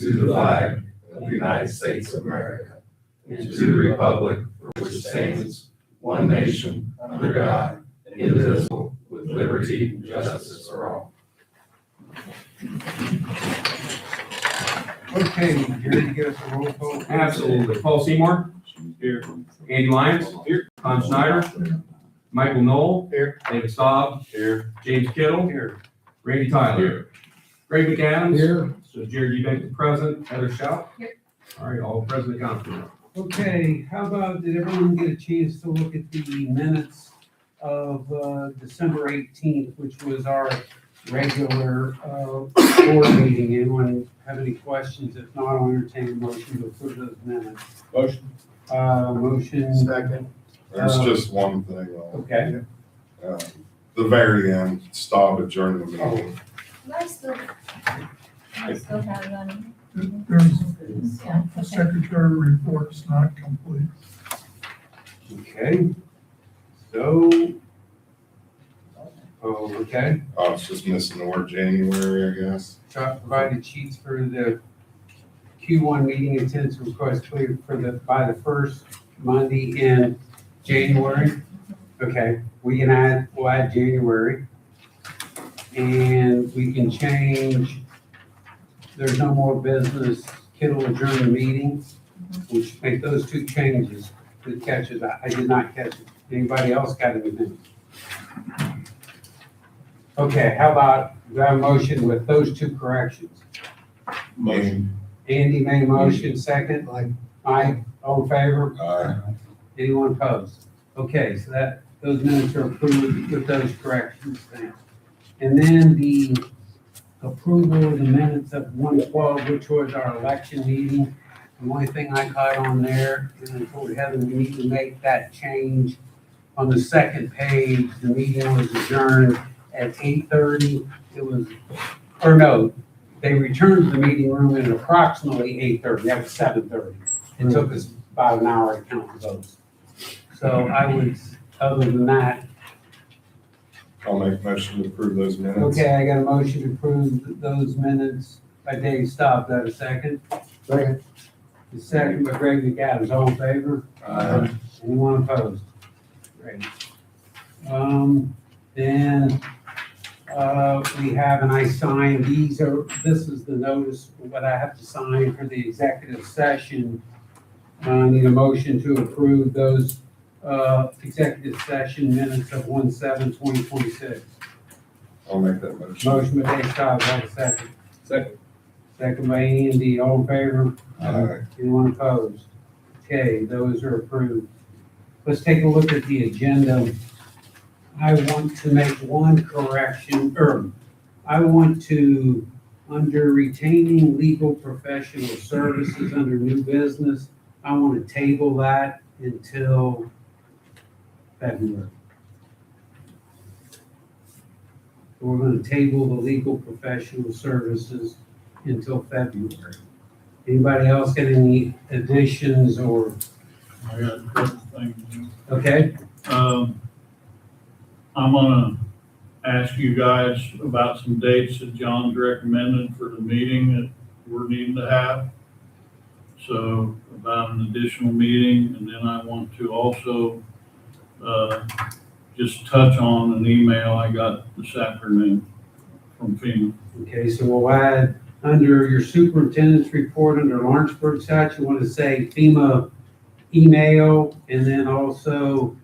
to the flag of the United States of America, and to the republic for which stands one nation, under God, indivisible, with liberty and justice for all. Okay, Gary, you give us a roll call? Absolutely. Paul Seymour. Here. Andy Lyons. Here. Tom Snyder. Michael Knoll. Here. David Staub. Here. James Kittle. Here. Randy Tyler. Here. Greg McAdams. Here. So Jared Eubank present. Heather Stout. Here. All right, all present and counted. Okay, how about, did everyone get a chance to look at the minutes of December 18th, which was our regular board meeting? Anyone have any questions? If not, I'll entertain a motion to approve those minutes. Motion. Motion. Second. There's just one thing on, Okay. the very end, stop adjourn the meeting. I still have it on. Yeah, The okay. secretary report is not complete. Okay. So. Oh, okay. Oh, it's just missing the word January, I guess. Chuck provided sheets for the Q1 meeting attendance request cleared for by the first Monday in January. Okay, we'll add January. And we can change, there's no more business, Kittle adjourn the meeting. We should make those two changes. Good catches. I did not catch it. Anybody else got anything? Okay, how about, do I have a motion with those two corrections? Motion. Andy made a motion, second. Mike, all in favor? Aye. Anyone opposed? Okay, so those minutes are approved with those corrections then. And then the approval of the minutes of 112, which was our election meeting. The only thing I caught on there, and I told Heather, we need to make that change. On the second page, the meeting was adjourned at 8:30. It was, or no, they returned to the meeting room at approximately 8:30. That was 7:30. It took us about an hour to count the votes. So I would, other than that, I'll make a motion to approve those minutes. okay, I got a motion to approve those minutes by Dave Staub. Do I have a second? Second. The second by Greg McAdams. All in favor? Aye. Anyone opposed? Great. Then, we have, and I signed, this is the notice, what I have to sign for the executive session. I need a motion to approve those, executive session minutes of 1/7/2026. I'll make that motion. Motion by Dave Staub, have a second. Second. Second by Andy, all in favor? Aye. Anyone opposed? Okay, those are approved. Let's take a look at the agenda. I want to make one correction, or I want to, under retaining legal professional services under new business, I want to table that until February. We're going to table the legal professional services until February. Anybody else got any additions or, I got a couple things. okay? I'm gonna ask you guys about some dates that John's recommended for the meeting that we're needing to have. So about an additional meeting, and then I want to also, just touch on an email I got this afternoon from FEMA. Okay, so we'll add, under your superintendent's report, under Lawrenceburg site, you want to say FEMA email, and then also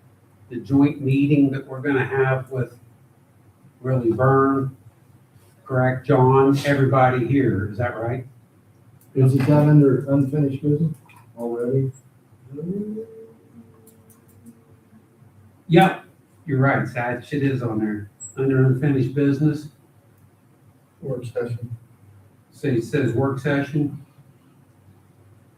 the joint meeting that we're gonna have with Willie Byrne, correct, John, everybody here, is that right? Is it down under unfinished business already? Yeah, you're right, that shit is on there, under unfinished business, Work session. so it says work session.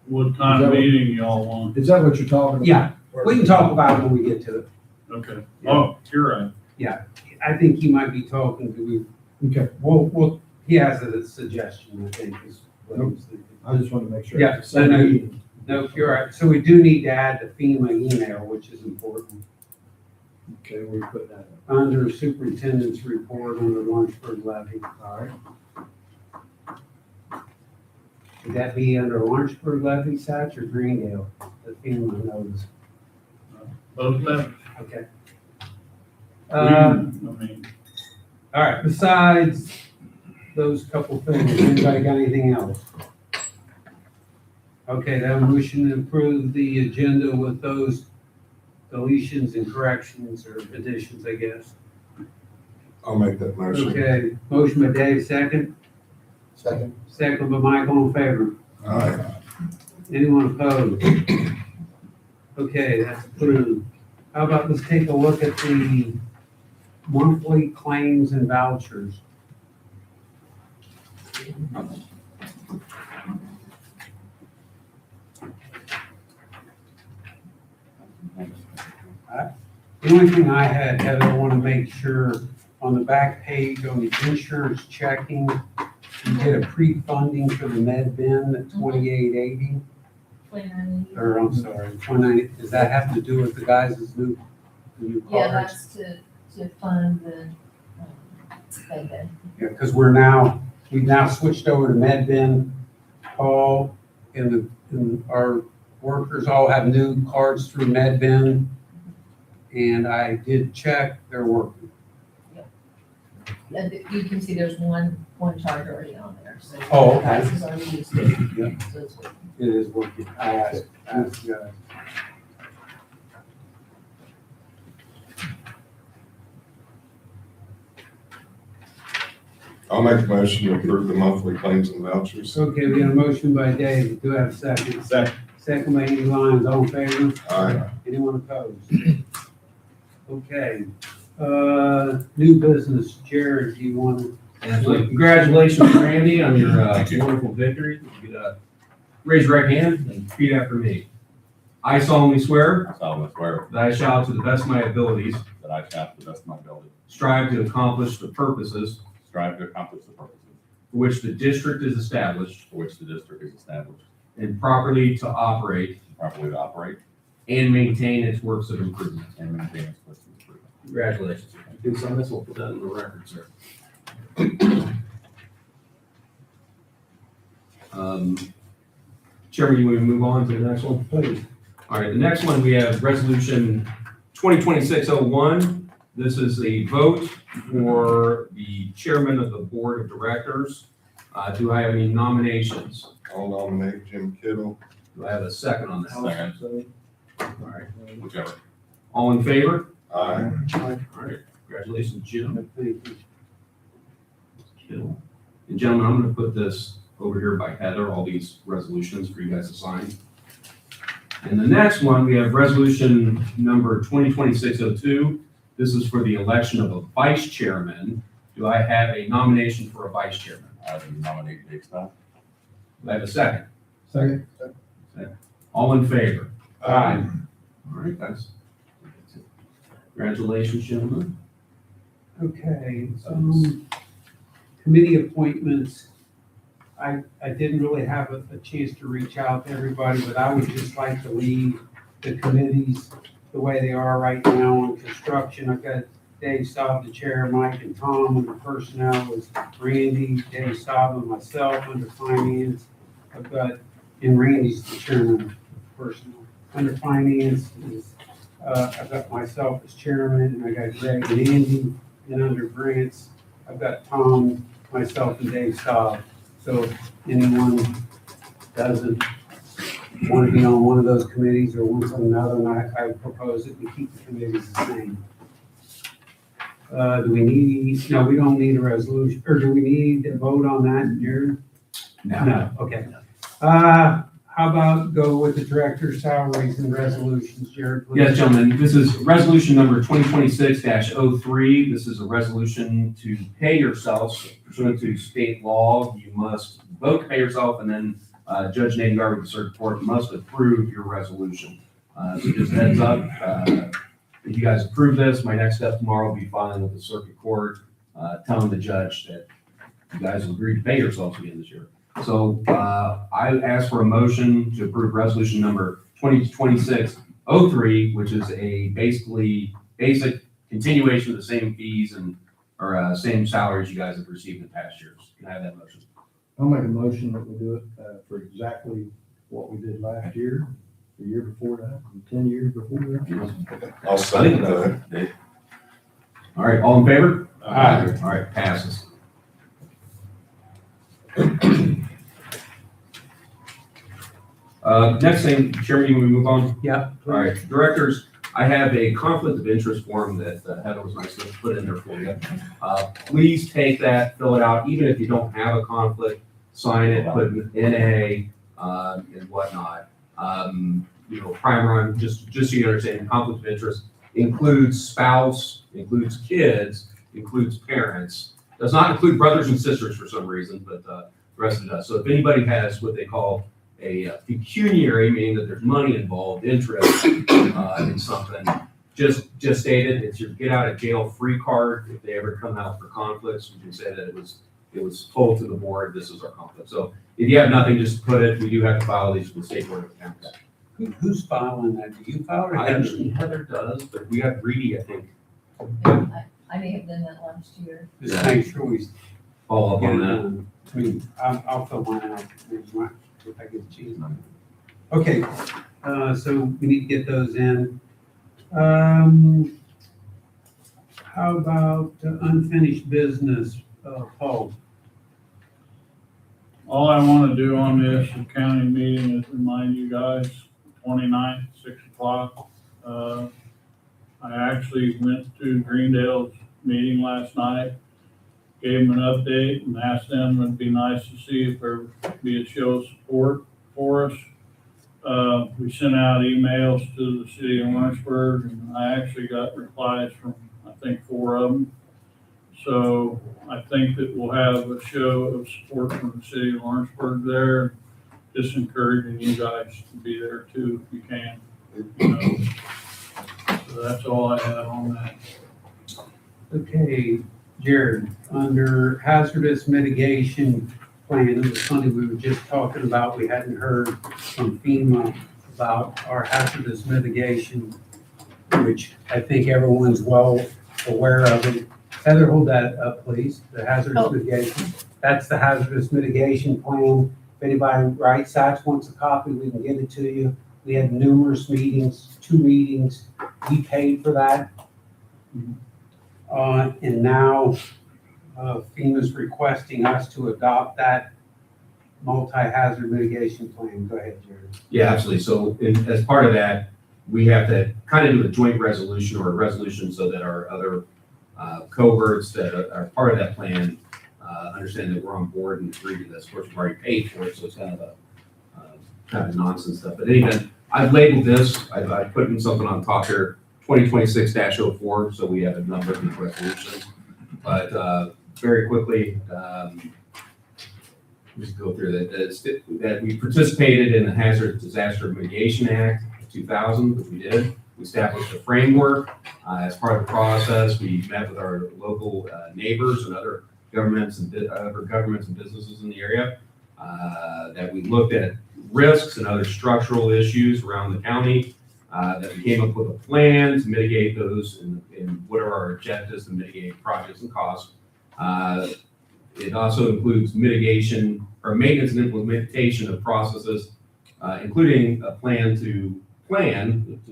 What kind of meeting y'all want? Is that what you're talking about? Yeah, we can talk about it when we get to it. Okay, oh, you're right. I think he might be talking to, Okay, he has a suggestion, I think, is what he was thinking. I just wanted to make sure. Yeah, It's the same no, no. meeting. No, you're right. So we do need to add the FEMA email, which is important. Okay, we put that in. Under superintendent's report under Lawrenceburg levy. All right. Would that be under Lawrenceburg levy sites or Greendale? The FEMA knows. Both of them. Okay. I mean, All right, besides those couple things, anybody got anything else? Okay, then I'm wishing to approve the agenda with those deletions and corrections or additions, I guess. I'll make that motion. Okay, motion by Dave, second. Second. Second by Mike, all in favor. Aye. Anyone opposed? Okay, that's approved. How about let's take a look at the monthly claims and vouchers. The only thing I had, Heather, I want to make sure on the back page on the insurance checking, you get a pre-funding for the med bin at 2880, 2980. or I'm sorry, 29, does that have to do with the guys' new Yeah, cars? that's to fund the, payday. Yeah, because we've now switched over to med bin. Paul and our workers all have new cards through med bin. And I did check, they're working. And you can see there's one charge already on there, so. Oh, okay. Price is already used it. Yeah. So it's working. It is working. I asked, guys. I'll make a motion to approve the monthly claims and vouchers. Okay, we got a motion by Dave. Do I have a second? Second. Second by Andy Lyons. All in favor? Aye. Anyone opposed? Okay, new business. Jared, do you want to? Absolutely. Congratulations, Randy, on your wonderful victory. You could, raise your right hand and repeat after me. I solemnly swear I solemnly swear that I shall, to the best of my abilities, that I shall, to the best of my ability, strive to accomplish the purposes strive to accomplish the purposes for which the district is established for which the district is established, and properly to operate and properly to operate and maintain its works of improvement. and maintain its works of improvement. Congratulations. Do some of this, we'll put that in the record, sir. Chairman, you want to move on to the next one? Please. All right, the next one, we have Resolution 2026-01. This is a vote for the chairman of the board of directors. Do I have any nominations? I'll nominate Jim Kittle. Do I have a second on that? Second, All right, whichever. all in favor? Aye. All right, congratulations, Jim. Thank you. Kittle. And gentlemen, I'm gonna put this over here by Heather, all these resolutions for you guys to sign. And the next one, we have resolution number 2026-02. This is for the election of a vice chairman. Do I have a nomination for a vice chairman? I nominate Dave Stowe. Do I have a second? Second. All in favor? Aye. All right, guys. Congratulations, gentlemen. Okay, committee appointments. I didn't really have a chance to reach out to everybody, but I would just like to leave the committees the way they are right now on construction. I've got Dave Staub, the chair, Mike and Tom. Under personnel is Randy, Dave Staub, and myself. Under finance, I've got, and Randy's the chairman of personnel. Under finance is, I've got myself as chairman, and I got Greg and Andy. And under grants, I've got Tom, myself, and Dave Staub. So if anyone doesn't want to be on one of those committees or wants on another, and I propose that we keep the committees the same. Do we need, no, we don't need a resolution, or do we need to vote on that, Jared? No, okay. How about go with the director's salaries and resolutions, Jared? please? Yes, gentlemen, this is resolution number 2026-03. This is a resolution to pay yourselves pursuant to state law. You must vote to pay yourself, and then Judge Nathan Garber, the circuit court, must approve your resolution. So just a heads up, if you guys approve this, my next step tomorrow will be filing with the circuit court, telling the judge that you guys will agree to pay yourselves again this year. So I ask for a motion to approve resolution number 2026-03, which is a basic continuation of the same fees and, or same salaries you guys have received in past years. Can I have that motion? I'll make a motion that we do it, for exactly what we did last year, the year before that, and 10 years before that. I'll second that. All right, all in favor? Aye. All right, passes. Next thing, Chairman, you want me to move on? Yeah. All right, directors, I have a conflict of interest form that Heather was nice to put in there for you. Please take that, fill it out, even if you don't have a conflict, sign it, put an NA, and whatnot. Primer on, just so you understand, conflict of interest includes spouse, includes kids, includes parents. Does not include brothers and sisters for some reason, but the rest of it does. So if anybody has what they call a pecuniary, meaning that there's money involved, interest in something, just state it. It's your get out of jail free card. If they ever come out for conflicts, you can say that it was told to the board, this is our conflict. So if you have nothing, just put it. We do have to file these with the state board of accounts. Who's filing that? Do you file or Heather? Actually, Heather does, but we have Reedy, I think, I may have done that last year. Just make sure we follow up get on it that. done. I mean, I'll fill mine out. There's mine, if I get the cheese. Okay, so we need to get those in. How about unfinished business, Paul? All I want to do on this county meeting is remind you guys, 29th, 6:00. I actually went to Greendale's meeting last night, gave them an update and asked them, it'd be nice to see if there would be a show of support for us. We sent out emails to the city of Lawrenceburg, and I actually got replies from, I think, 4 of them. So I think that we'll have a show of support from the city of Lawrenceburg there. Just encouraging you guys to be there too, if you can. So that's all I have on that. Okay, Jared, under hazardous mitigation plan, it was funny, we were just talking about, we hadn't heard from FEMA about our hazardous mitigation, which I think everyone's well aware of it. Heather, hold that up, please, the hazardous mitigation. That's the hazardous mitigation plan. If anybody right sides wants a copy, we can get it to you. We had numerous meetings, 2 meetings. We paid for that. And now FEMA's requesting us to adopt that multi-hazard mitigation plan. Go ahead, Jared. Yeah, absolutely. So as part of that, we have to kind of do a joint resolution or a resolution so that our other cohorts that are part of that plan understand that we're on board and agree to this. Of course, we've already paid for it, so it's kind of nonsense stuff. But anyway, I've labeled this, I've put in something on top here, 2026-04, so we have a number of these resolutions. But very quickly, just go through that we participated in the Hazard Disaster Mitigation Act of 2000, which we did. We established a framework. As part of the process, we met with our local neighbors and other governments and businesses in the area. That we looked at risks and other structural issues around the county. That we came up with a plan to mitigate those and what are our objectives to mitigate projects and costs. It also includes mitigation or maintenance and implementation of processes, including a plan to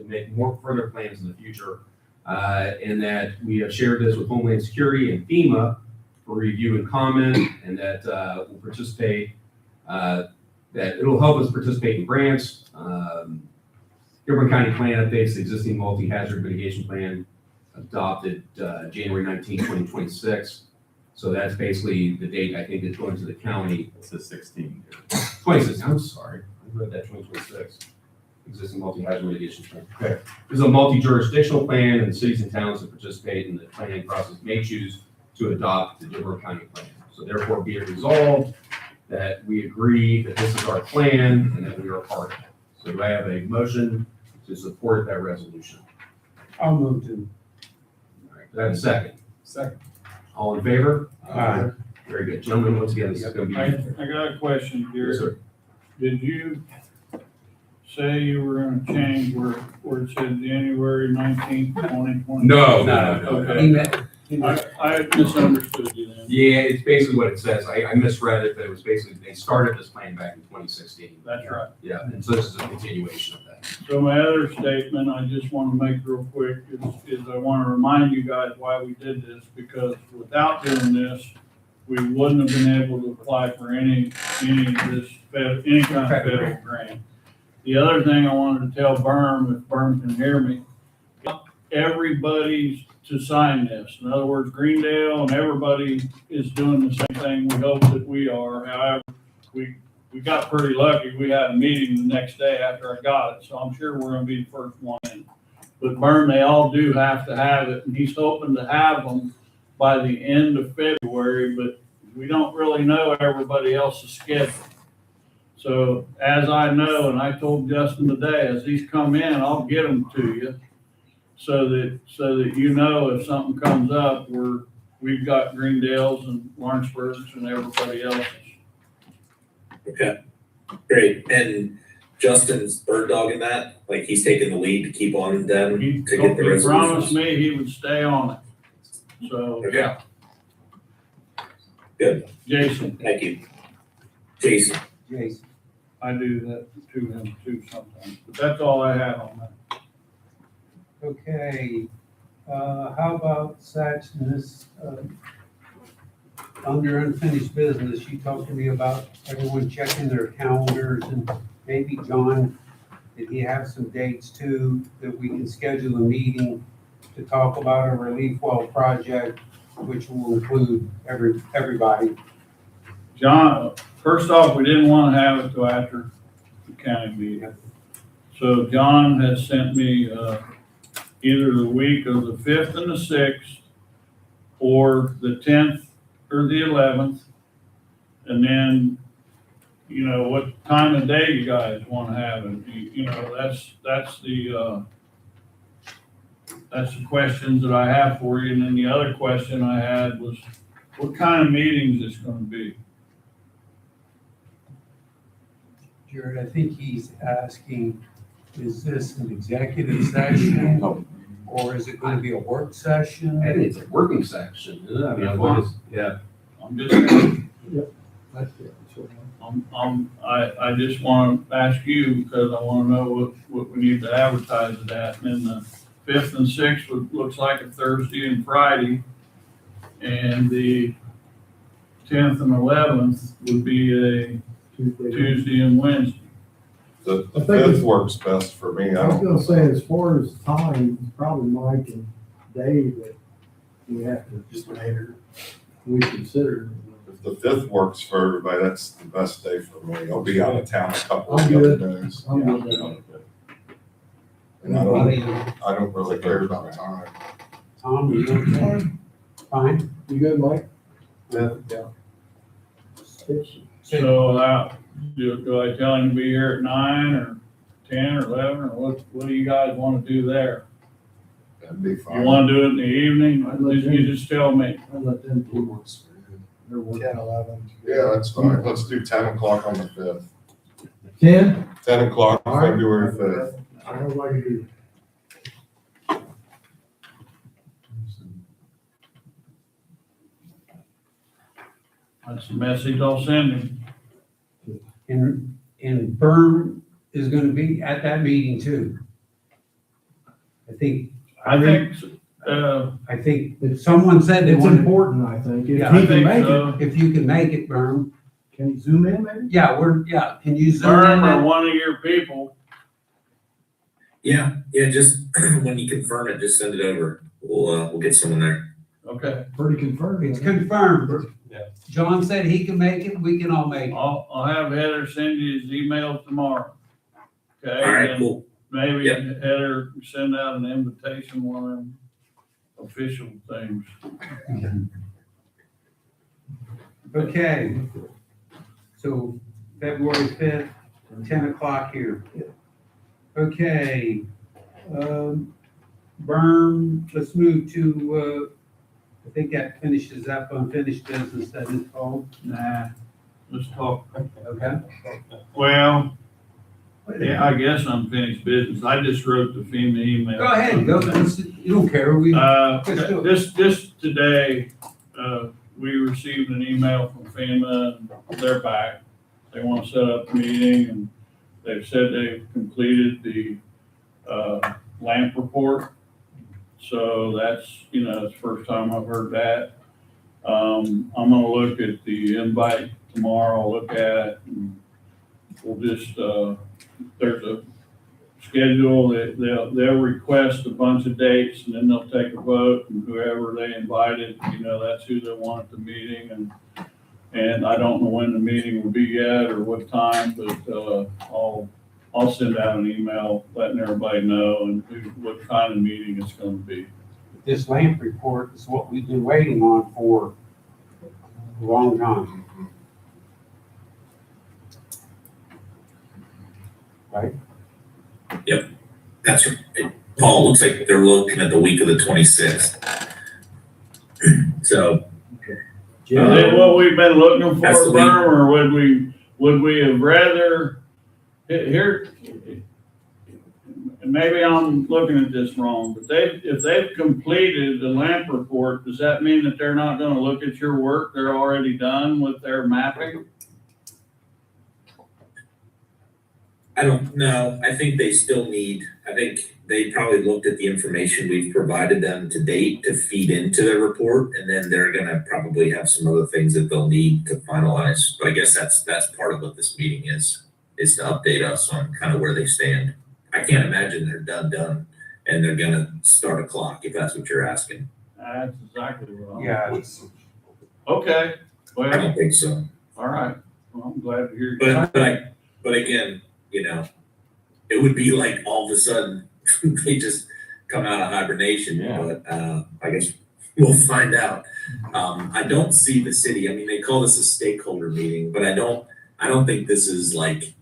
make more further plans in the future. And that we have shared this with Homeland Security and FEMA for review and comment, and that we'll participate, that it'll help us participate in grants. Dearborn County Plan updates the existing multi-hazard mitigation plan adopted January 19, 2026. So that's basically the date I think it's going to the county. It's the 16. 26, I'm sorry, I read that 2026. Existing multi-hazard mitigation plan. Okay. This is a multi-jurisdictional plan, and cities and towns that participate in the planning process may choose to adopt the Dearborn County plan. So therefore be it resolved that we agree that this is our plan and that we are a part of it. So do I have a motion to support that resolution? I'll move to. All right, do I have a second? Second. All in favor? Aye. Very good. Gentlemen, once again, this is going to I be. got a question, Yes, Gary. sir. Did you say you were gonna change where it said January 19th, 2020? No. Okay. He met- I misunderstood you then. Yeah, it's basically what it says. I misread it, but it was basically, they started this plan back in 2016. That's right. Yeah, and so this is a continuation of that. So my other statement, I just want to make real quick, is I want to remind you guys why we did this, because without doing this, we wouldn't have been able to apply for any of this, any kind of federal grant. The other thing I wanted to tell Berm, if Berm can hear me, everybody's to sign this. In other words, Greendale and everybody is doing the same thing. We hope that we are. However, we got pretty lucky. We had a meeting the next day after I got it, so I'm sure we're gonna be the first one in. But Berm, they all do have to have it, and he's hoping to have them by the end of February, but we don't really know everybody else's schedule. So as I know, and I told Justin today, as these come in, I'll get them to you so that you know if something comes up, we've got Greendale's and Lawrenceburg's and everybody else's. Okay, great. And Justin's bird dogging that, like he's taking the lead to keep on them He to get the promised resolutions. me he would stay on it. So, Okay. yeah. Good. Jason, Thank you. Jason, Jason. I do that to him too sometimes, but that's all I have on that. Okay, how about Satch, this, under unfinished business, you talked to me about everyone checking their calendars, and maybe John, did he have some dates too, that we can schedule a meeting to talk about a relief well project, which will include everybody? John, first off, we didn't want to have it till after the county meeting. So John has sent me, either the week of the 5th and the 6th, or the 10th or the 11th. And then, you know, what time of day you guys want to have it. You know, that's the questions that I have for you. And then the other question I had was, what kind of meetings it's going to be? Jared, I think he's asking, is this an executive session, or is it gonna be a work session? I think it's a working section, isn't it? I mean, what is, yeah. I'm just, That's it. So, I just want to ask you, because I want to know what we need to advertise it at. And then the 5th and 6th looks like a Thursday and Friday. And the 10th and 11th would be a Tuesday. Tuesday and Wednesday. The I think fifth it's- works best for me. I was gonna say, as far as time, it's probably Mike and Dave that we have to just later, we consider. If the fifth works for everybody, that's the best day for me. I'll be out of town a couple of I'm the other good. days. I'm good with that. And I don't really care about time. Tom, you okay? Fine. You good, Mike? Yeah. So do I tell him to be here at 9 or 10 or 11, or what do you guys want to do there? That'd be You fine. want to do it in the evening? You just tell me. I'll let them do their work. 11. Yeah, that's fine. Let's do 10 o'clock on the 5th. 10? 10 o'clock, All right. February 5th. I don't know what to do. That's the message I'll send him. And Berm is gonna be at that meeting too. I think, I think, someone said they It's wanted, important, I think. If Yeah, he I can think make it, so. if you can make it, Berm. can you zoom in maybe? Yeah, can you zoom in? Berm or that? one of your people, yeah, just when you confirm it, just send it over. We'll get someone there. okay. Pretty confirmed. It's confirmed. Yeah. John said he can make it, we can all make it. I'll have Heather send you his email tomorrow. Okay? All right, and cool. Maybe Yep. Heather send out an invitation, one of them official things. Okay. So February 5th, 10 o'clock here. Okay. Berm, let's move to, I think that finishes up unfinished business, doesn't it, Paul? Nah, let's talk. Okay. Well, yeah, I guess unfinished business. I just wrote the FEMA email. Go ahead, go, you don't care, we, Let's do it. This today, we received an email from FEMA, and they're back. They want to set up a meeting, and they've said they've completed the, lamp report. So that's, it's the first time I've heard that. I'm gonna look at the invite tomorrow, I'll look at it, and we'll just, there's a schedule, they'll request a bunch of dates, and then they'll take a vote, and whoever they invited, that's who they want at the meeting, and I don't know when the meeting will be yet, or what time, but, I'll send out an email letting everybody know and what kind of meeting it's gonna be. This lamp report is what we've been waiting on for a long time. Right? That's right. Paul, looks like they're looking at the week of the 26th. So, Is that what we've been looking That's for, the week. Berm, or would we have rather, here, maybe I'm looking at this wrong, but if they've completed the lamp report, does that mean that they're not gonna look at your work they're already done with their mapping? I don't know. I think they still need, I think they probably looked at the information we've provided them to date to feed into their report, and then they're gonna probably have some other things that they'll need to finalize. But I guess that's part of what this meeting is to update us on kind of where they stand. I can't imagine they're done, and they're gonna start a clock, if that's what you're asking. That's exactly what I'm. Yeah, it's, Okay, I well, don't think so. all right, well, I'm glad to hear you. But again, it would be like all of a sudden, they just come out of hibernation, Yeah. but, I guess we'll find out. I don't see the city, I mean, they call this a stakeholder meeting, but I don't think this is like,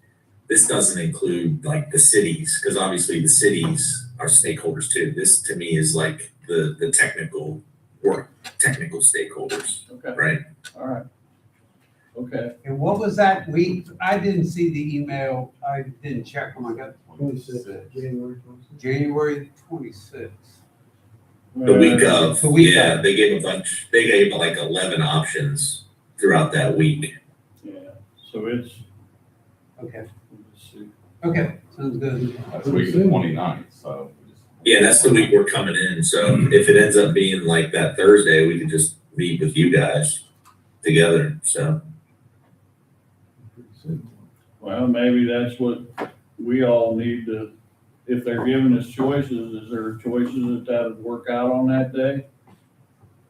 this doesn't include like the cities, because obviously the cities are stakeholders too. This to me is like the technical stakeholders, Okay, right? all right. Okay, and what was that week? I didn't see the email. I didn't check when I got 26th, January 26th. January 26th. The week of, The week yeah, they gave like 11 options throughout that week. Yeah, so it's, Okay, let's see. okay, sounds good. That's week of the 29th, so. we just- Yeah, that's the week we're coming in, so if it ends up being like that Thursday, we could just meet with you guys together, so. Well, maybe that's what we all need to, if they're giving us choices, is there choices that would work out on that day?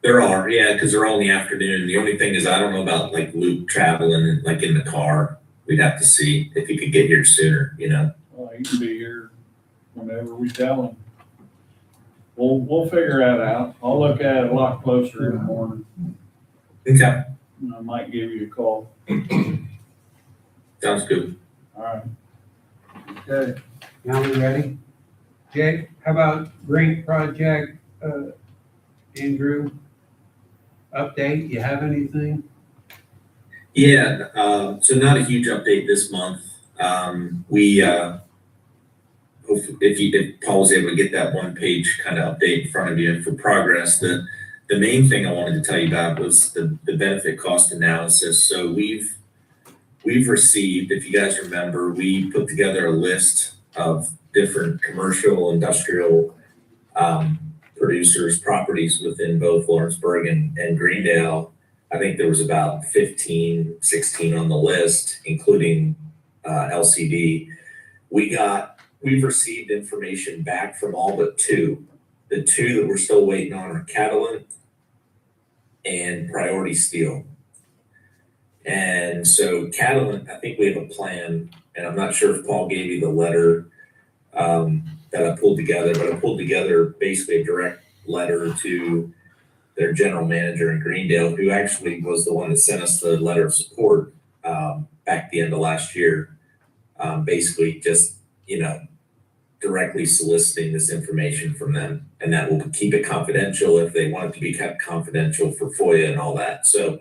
There are, yeah, because they're all in the afternoon. The only thing is, I don't know about like Luke traveling, like in the car. We'd have to see if he could get here sooner, Well, he can be here whenever we tell him. We'll figure that out. I'll look at it a lot closer in the morning, Okay, and I might give you a call. sounds good. All right. Okay. Now we ready? Jake, how about grant project, Andrew? Update, you have anything? Yeah, so not a huge update this month. If Paul was able to get that one page kind of update in front of you for progress, the main thing I wanted to tell you about was the benefit cost analysis. So we've received, if you guys remember, we put together a list of different commercial, industrial, producers, properties within both Lawrenceburg and Greendale. I think there was about 15, 16 on the list, including LCD. We've received information back from all but two. The two that we're still waiting on are Catalent and Priority Steel. And so Catalent, I think we have a plan, and I'm not sure if Paul gave you the letter that I pulled together, but I pulled together basically a direct letter to their general manager in Greendale, who actually was the one that sent us the letter of support back at the end of last year. Basically just, directly soliciting this information from them, and that will keep it confidential if they want it to be kept confidential for FOIA and all that. So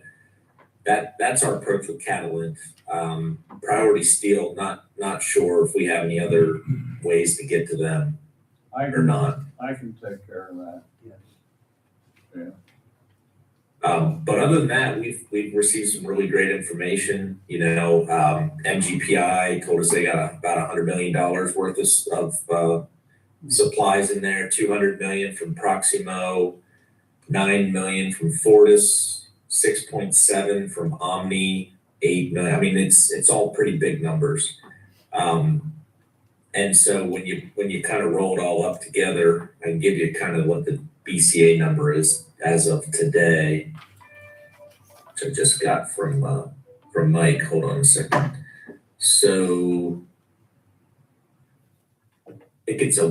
that's our approach with Catalent. Priority Steel, not sure if we have any other ways to get to them I or can, not. I can take care of that. Yes. Yeah. But other than that, we've received some really great information. MGPI told us they got about $100 million worth of supplies in there, 200 million from Proximo, 9 million from Fortis, 6.7 from Omni, 8 million. I mean, it's all pretty big numbers. And so when you kind of roll it all up together, I can give you kind of what the BCA number is as of today, which I just got from Mike. Hold on a second. So I think it's I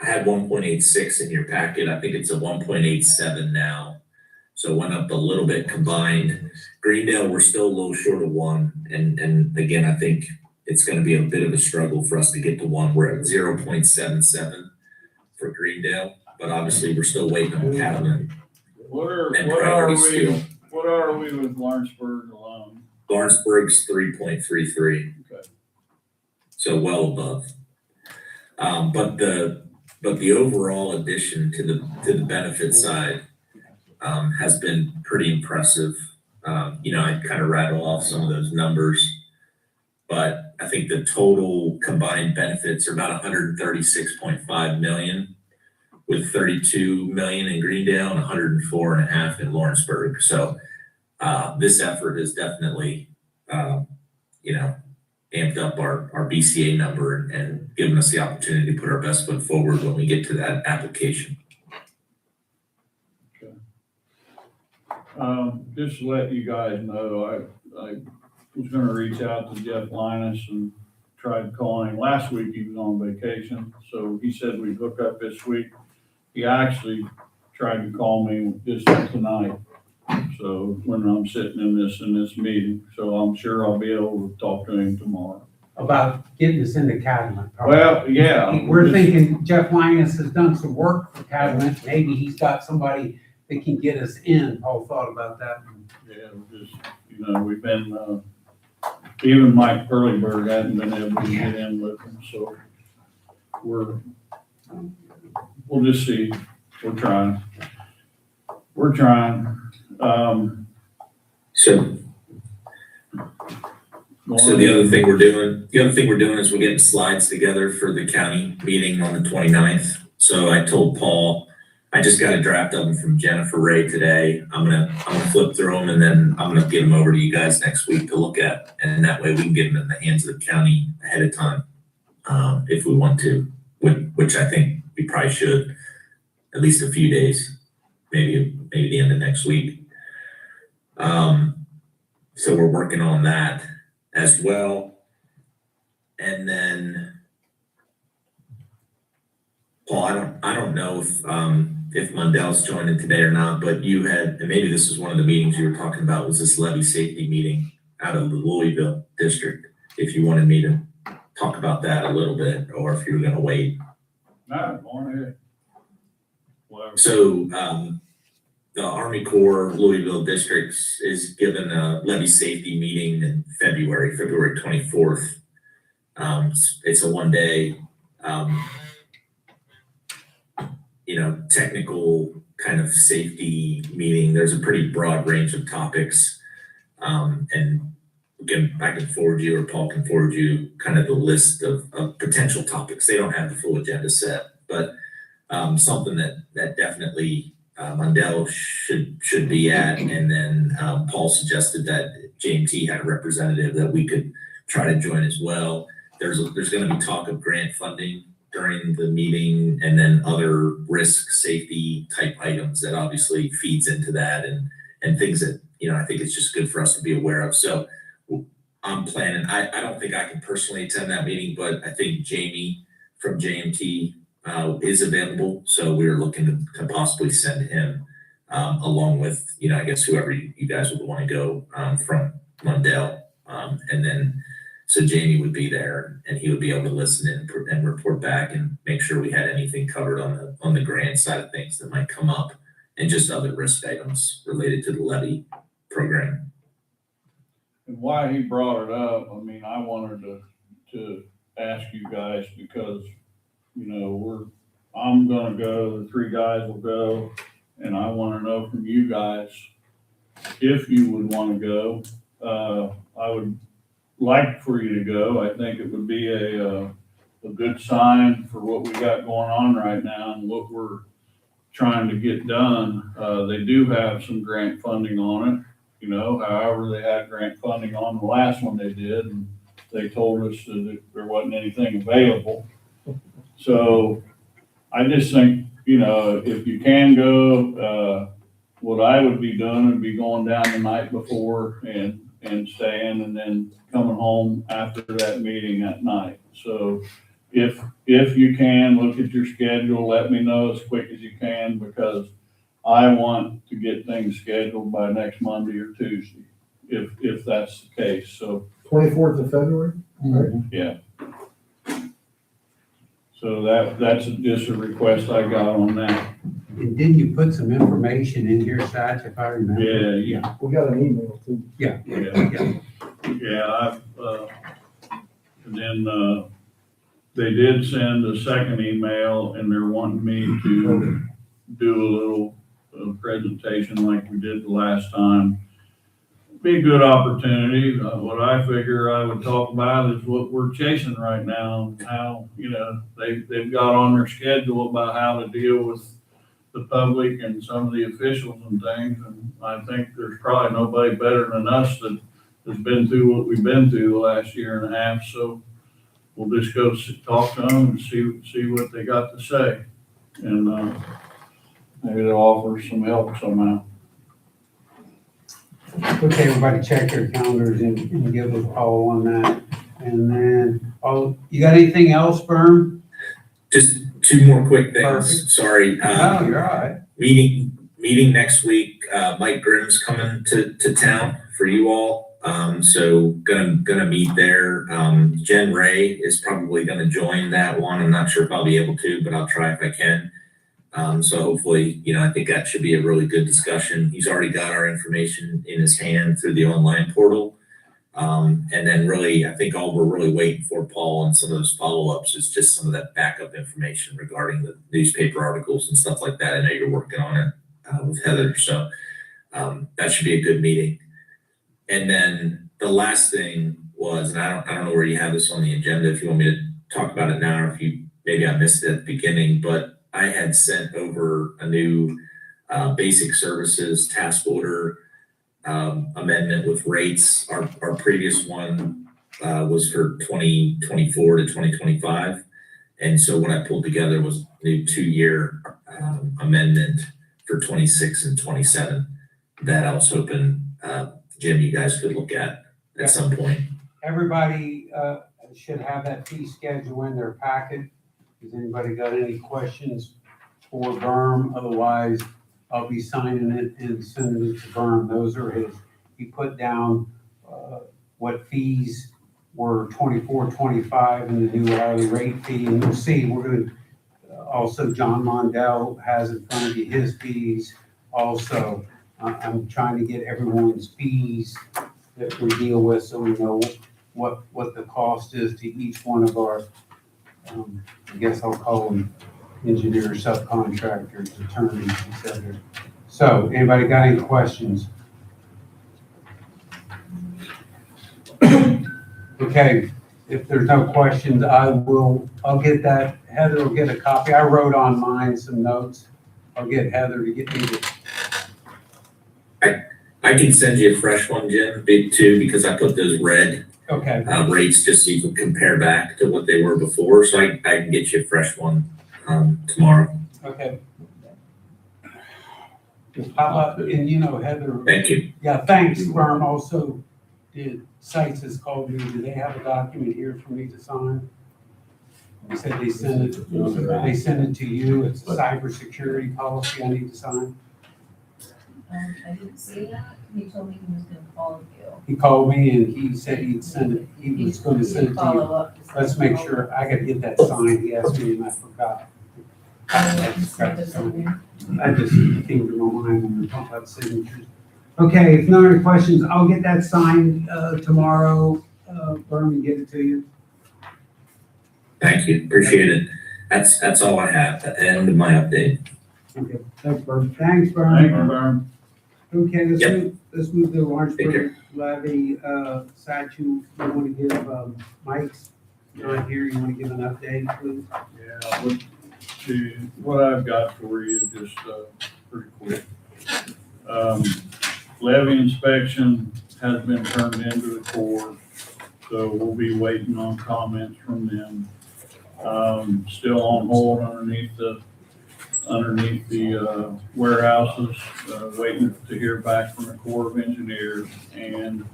had 1.86 in your packet. I think it's a 1.87 now. So it went up a little bit combined. Greendale, we're still a little short of 1. And again, I think it's going to be a bit of a struggle for us to get to 1. We're at 0.77 for Greendale, but obviously we're still waiting on Cattleman What are and Priority Steel. we with Lawrenceburg alone? Lawrenceburg's 3.33. Okay. So well above. But the overall addition to the benefit side has been pretty impressive. I kind of rattle off some of those numbers, but I think the total combined benefits are about 136.5 million, with 32 million in Greendale and 104.5 in Lawrenceburg. So this effort has definitely amped up our BCA number and given us the opportunity to put our best foot forward when we get to that application. Just to let you guys know, I was gonna reach out to Jeff Linus and tried calling him. Last week he was on vacation, so he said we'd hook up this week. He actually tried to call me just tonight. So when I'm sitting in this meeting, so I'm sure I'll be able to talk to him tomorrow. About getting us into Catalent. Well, yeah. We're thinking Jeff Linus has done some work for Catalent. Maybe he's got somebody that can get us in. Paul thought about that. Yeah, just, we've been, even Mike Perleyberg hadn't been able to get in with him, so we'll just see. We're trying. So the other thing we're doing is we're getting slides together for the county meeting on the 29th. So I told Paul, I just got a draft of them from Jennifer Ray today. I'm gonna flip through them and then I'm gonna get them over to you guys next week to look at. And that way we can get them in the hands of the county ahead of time, if we want to, which I think we probably should, at least a few days, maybe the end of next week. So we're working on that as well. And then, Paul, I don't know if Mundell's joining today or not, but you had, and maybe this was one of the meetings you were talking about, was this levy safety meeting out of the Louisville district. If you wanted me to talk about that a little bit, or if you were going to wait. No, go on ahead. Whatever. So, the Army Corps Louisville district is given a levy safety meeting in February 24th. It's a 1-day, technical kind of safety meeting. There's a pretty broad range of topics. And again, I can forward you, or Paul can forward you kind of the list of potential topics. They don't have the full agenda set, but something that definitely Mundell should be at. And then Paul suggested that JMT had a representative that we could try to join as well. There's going to be talk of grant funding during the meeting, and then other risk safety type items that obviously feeds into that, and things that I think it's just good for us to be aware of. So I'm planning. I don't think I can personally attend that meeting, but I think Jamie from JMT is available. So we were looking to possibly send him along with, I guess whoever you guys would want to go from Mundell. And then, so Jamie would be there and he would be able to listen in and report back and make sure we had anything covered on the grant side of things that might come up, and just other risk items related to the levy program. And why he brought it up, I wanted to ask you guys because, I'm gonna go, the 3 guys will go, and I wanna know from you guys if you would wanna go. I would like for you to go. I think it would be a good sign for what we got going on right now and what we're trying to get done. They do have some grant funding on it, you know, however, they had grant funding on the last one they did, and they told us that there wasn't anything available. So I just think, you know, if you can go, what I would be doing would be going down the night before and staying and then coming home after that meeting at night. So if you can, look at your schedule, let me know as quick as you can, because I want to get things scheduled by next Monday or Tuesday, if that's the case. So, 24th of February? yeah. So that's just a request I got on that. And didn't you put some information in here, Satch, if I remember? Yeah. We got an email too. Yeah. Yeah, and then, they did send a second email and they're wanting me to do a little presentation like we did the last time. Be a good opportunity. What I figure I would talk about is what we're chasing right now, and how, you know, they've got on their schedule about how to deal with the public and some of the officials and things. And I think there's probably nobody better than us that has been through what we've been through the last year and a half. So we'll just go talk to them and see what they got to say. And, maybe they'll offer some help somehow. Okay, everybody check their calendars and give us a call on that. And then, you got anything else, Berm? Just two more quick things. Perfect. Sorry. No, you're all right. Meeting next week. Mike Grimm's coming to town for you all. So gonna meet there. Jen Ray is probably gonna join that one. I'm not sure if I'll be able to, but I'll try if I can. So hopefully, you know, I think that should be a really good discussion. He's already got our information in his hand through the online portal. And then really, I think all we're really waiting for, Paul, and some of those follow-ups is just some of that backup information regarding the newspaper articles and stuff like that. I know you're working on it with Heather. So that should be a good meeting. And then the last thing was, and I don't know where you have this on the agenda, if you want me to talk about it now, or if maybe I missed it at the beginning, but I had sent over a new basic services task order amendment with rates. Our previous one was for 2024 to 2025. And so what I pulled together was a new 2-year amendment for 26 and 27 that I was hoping, Jim, you guys could look at some point. Everybody should have that fee schedule in their packet. Has anybody got any questions for Berm? Otherwise, I'll be signing it and sending it to Berm. Those are his. He put down what fees were 24, 25 and the new hourly rate fee. And you'll see, we're going to, also John Mondell has in front of you his fees also. I'm trying to get everyone's fees that we deal with so we know what the cost is to each one of our, I guess I'll call them engineers, subcontractors, attorneys, etc. So anybody got any questions? Okay, if there's no questions, I'll get that. Heather will get a copy. I wrote on mine some notes. I'll get Heather to get me the. I can send you a fresh one, Jim, too, because I put those red Okay. rates just so you can compare back to what they were before. So I can get you a fresh one tomorrow. Okay. How about, and you know, Heather. Thank you. Yeah, thanks, Vern. Also, Sites has called me. Do they have a document here for me to sign? They said they sent it to you. It's a cybersecurity policy I need to sign. I didn't see that. He told me he was gonna call you. He called me and he said he'd send it. He was going to send it to Follow you. up. Let's make sure, I gotta get that signed. He asked me and I forgot. I just came to my mind when we were talking about signatures. Okay, if no other questions, I'll get that signed tomorrow, Vern, and get it to you. Thank you. Appreciate it. That's all I have. At the end of my update. Okay, Thanks, Bert. thanks, Thank Brian. you, Vern. Okay, Yep. let's move to the Take care. Lawrenceburg levy, statute. You want to give, Mike's not here, you want to give an update, please? Yeah, what I've got for you, just, pretty quick. Levy inspection has been turned into the court, so we'll be waiting on comments from them. Still on hold underneath the warehouses, waiting to hear back from the Corps of Engineers. And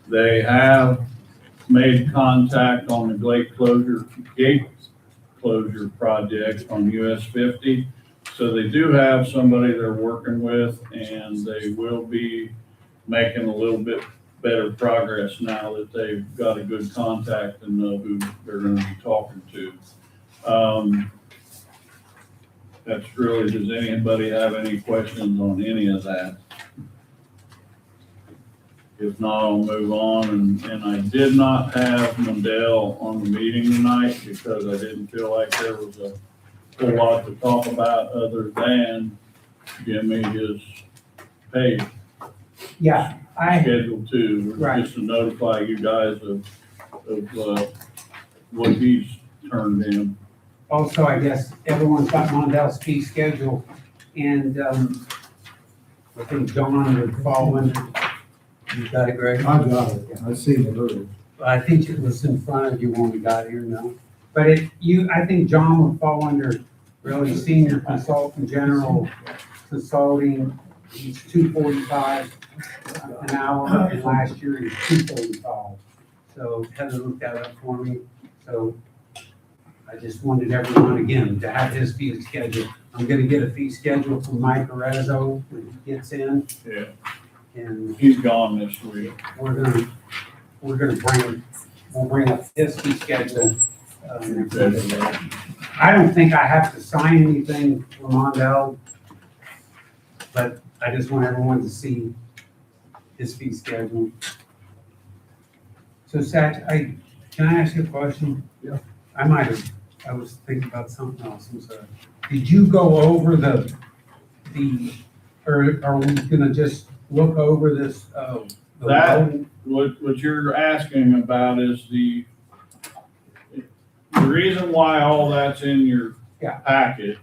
they have made contact on the gate closure project on US 50. So they do have somebody they're working with, and they will be making a little bit better progress now that they've got a good contact and know who they're gonna be talking to. That's really, does anybody have any questions on any of that? If not, I'll move on, and I did not have Mundell on the meeting tonight because I didn't feel like there was a whole lot to talk about other than give me his pay Yeah, schedule too, Right. just to notify you guys of what he's turned in. also, I guess, everyone's got Mondell's fee schedule, and, I think John would fall under, you got it, Greg? I got it. I seen it earlier. I think it was in front of you when we got here, no? But I think John would fall under really senior consultant, general consulting. He's $245 an hour, and last year he was $245. So Heather looked that up for me, so I just wanted everyone, again, to have his fee schedule. I'm gonna get a fee schedule from Mike Arezzo when he gets in, Yeah, and he's gone this week. we'll bring up his fee schedule. I don't think I have to sign anything for Mondell, but I just want everyone to see his fee schedule. So Sat, can I ask you a question? Yeah. I was thinking about something else, I'm sorry. Did you go over or are we gonna just look over this, the That- loan? What you're asking about is the reason why all that's in your Yeah. packet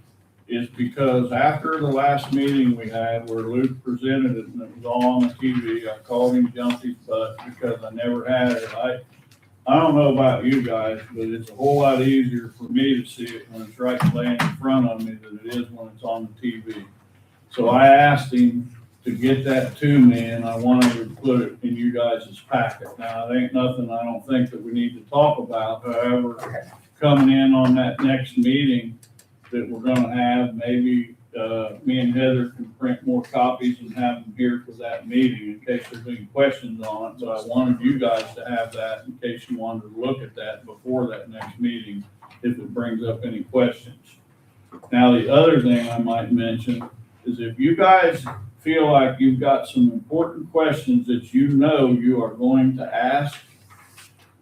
is because after the last meeting we had where Luke presented it and it was all on the TV, I called him, jumped his butt because I never had it. I don't know about you guys, but it's a whole lot easier for me to see it when it's right laying in front of me than it is when it's on the TV. So I asked him to get that to me, and I wanted to put it in you guys' packet. Now, it ain't nothing I don't think that we need to talk about, however, coming in on that next meeting that we're gonna have, maybe, me and Heather can print more copies and have them here for that meeting in case there's any questions on it, but I wanted you guys to have that in case you wanted to look at that before that next meeting, if it brings up any questions. Now, the other thing I might mention is if you guys feel like you've got some important questions that you know you are going to ask,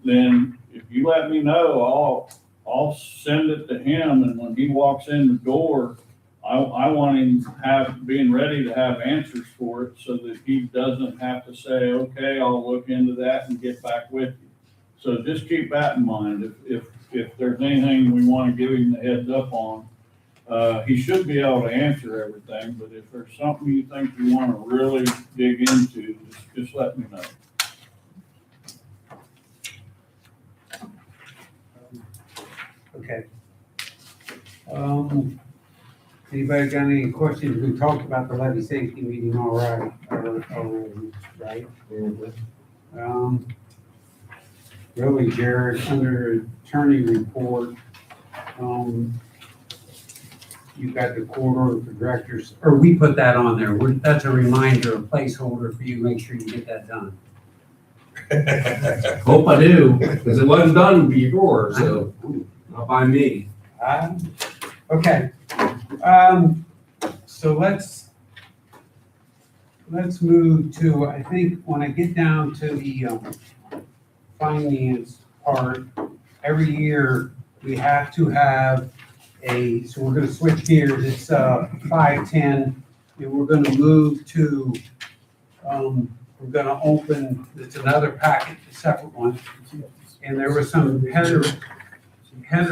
then if you let me know, I'll send it to him, and when he walks in the door, I want him being ready to have answers for it so that he doesn't have to say, okay, I'll look into that and get back with you. So just keep that in mind. If there's anything we want to give him the heads up on, he should be able to answer everything, but if there's something you think you want to really dig into, just let me know. Okay. Anybody got any questions? We talked about the levy safety meeting already, right? Really, Jared, under attorney report, you got the court order for directors, or we put that on there. That's a reminder, a placeholder for you, make sure you get that done. Hope I do, because it wasn't done before, so not by me. Okay, so let's move to, I think, when I get down to the finance part, every year, we have to have so we're gonna switch gears. It's 5:10, and we're gonna move to, we're gonna open, it's another packet, a separate one. And there was some, Heather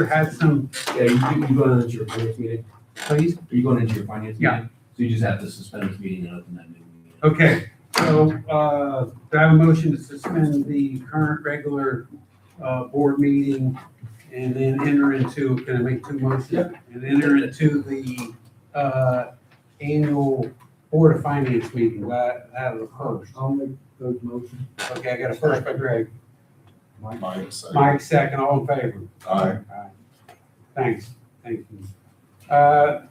had some, Yeah, you going into your finance meeting? please? Are you going into your finance meeting? Yeah. So you just have to suspend this meeting and open that new meeting. Okay, so, do I have a motion to suspend the current regular, board meeting and then enter into, can I make two motions? And enter into the, annual Board of Finance meeting, that was the first. I'll make those motions. Okay, I got a first by Greg, Mike, say. Mike second, all in favor? Aye. Thanks, thank you.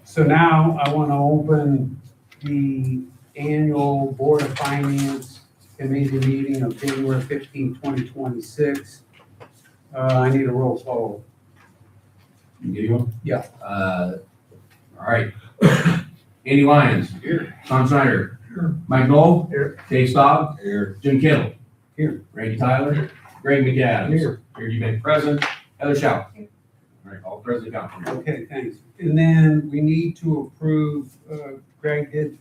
So now I want to open the annual Board of Finance Committee meeting of January 15, 2026. I need a roll call. You get one? Yeah. All right. Andy Lyons. Here. Tom Snyder. Here. Mike Knoll. Here. Dave Staub. Here. Jim Kittle. Here. Randy Tyler. Greg McAdams. Here. Here, you present. Heather Schauck. All right, all present, count. Okay, thanks. And then we need to approve, Greg did,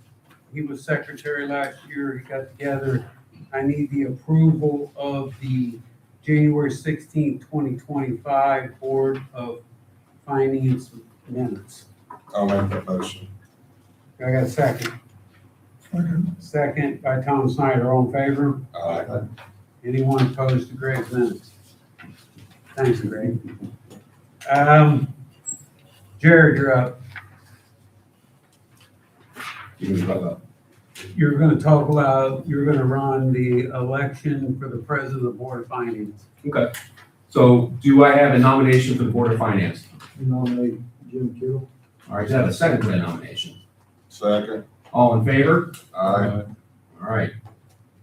he was secretary last year, he got together. I need the approval of the January 16, 2025 Board of Finance minutes. I'll make that motion. I got a second. Second. Second by Tom Snyder, all in favor? Aye. Anyone opposed to Greg's minutes? Thanks, Greg. Jared, you're up. You can talk about. You're gonna talk about, you're gonna run the election for the president of the Board of Finance. Okay. So do I have a nomination for the Board of Finance? Nominate Jim Kittle. All right, do I have a second for that nomination? Second. All in favor? Aye. All right.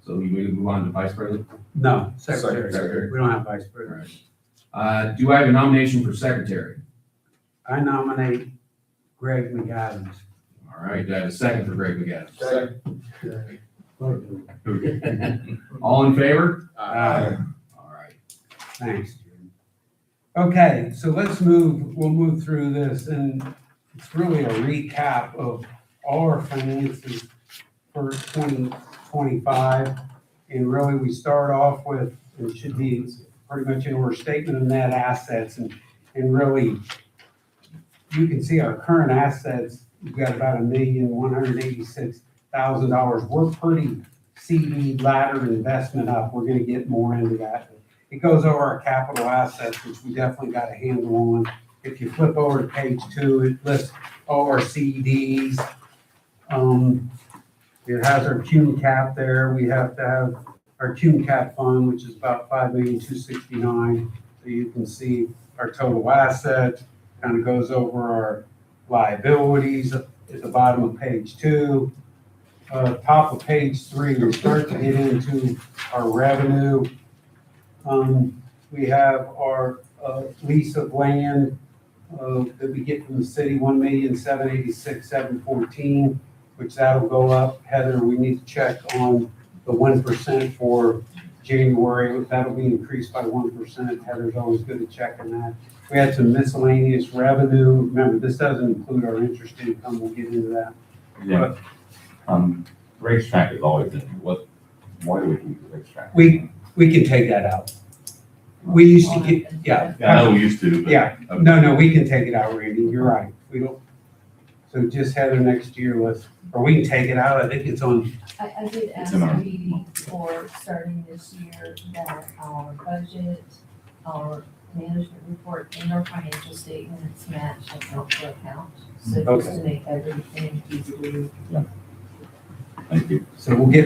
So we move on to Vice President? No, secretary. Secretary. We don't have vice All president. right. Do I have a nomination for Secretary? I nominate Greg McAdams. All right, do I have a second for Greg McAdams? Second. All in favor? Aye. All right. Thanks, Jared. Okay, so we'll move through this, and it's really a recap of all our finances for 2025. And really, we start off with, it should be pretty much in our statement of net assets, and really, you can see our current assets, we've got about $1,186,000. We're pretty CD ladder investment up. We're gonna get more into that. It goes over our capital assets, which we definitely got a handle on. If you flip over to page 2, it lists all our CDs. It has our cum cap there. We have to have our cum cap fund, which is about $5,269,000. So you can see our total assets, kind of goes over our liabilities at the bottom of page 2. Top of page 3, we start to get into our revenue. We have our lease of land that we get from the city, $1,786,714, which that'll go up. Heather, we need to check on the 1% for January. That'll be increased by 1%. Heather's always good at checking that. We had some miscellaneous revenue. Remember, this doesn't include our interest income. We'll get into that. Yeah. Racetrack is always in, why do we keep the racetrack? We can take that out. We used to get, yeah. I know we used to, but. Yeah, no, we can take it out, Randy. You're right. We don't. So just Heather next year, or we can take it out. I think it's on. I did ask in our- Dee for starting this year that our budget, our management report, and our financial statements match account to account. So just to make everything easily. Thank you. So we'll get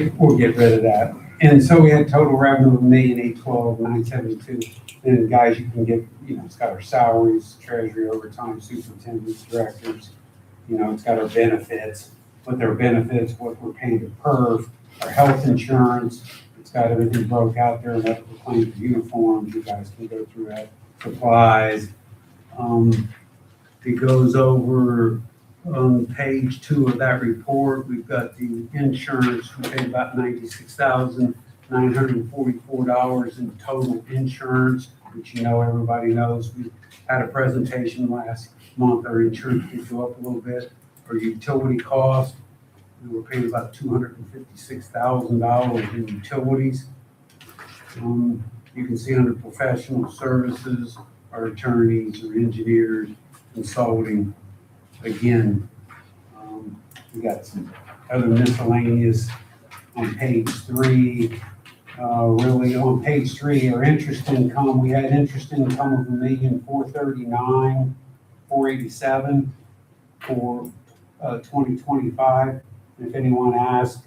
rid of that. And so we had total revenue of $1,812,972. And guys, you can get, it's got our salaries, treasury, overtime, superintendents, directors. It's got our benefits, what their benefits, what we're paying to PERF, our health insurance. It's got everything broke out there, medical claims for uniforms. You guys can go through that. Supplies. It goes over on page 2 of that report. We've got the insurance. We paid about $96,944 in total insurance. which everybody knows. We had a presentation last month, our insurance did go up a little bit. Our utility cost, we were paying about $256,000 in utilities. You can see under professional services, our attorneys, our engineers, consulting. Again, we got some other miscellaneous on page 3. Really on page 3, our interest income, we had interest income of $1,439,487 for 2025. If anyone asks,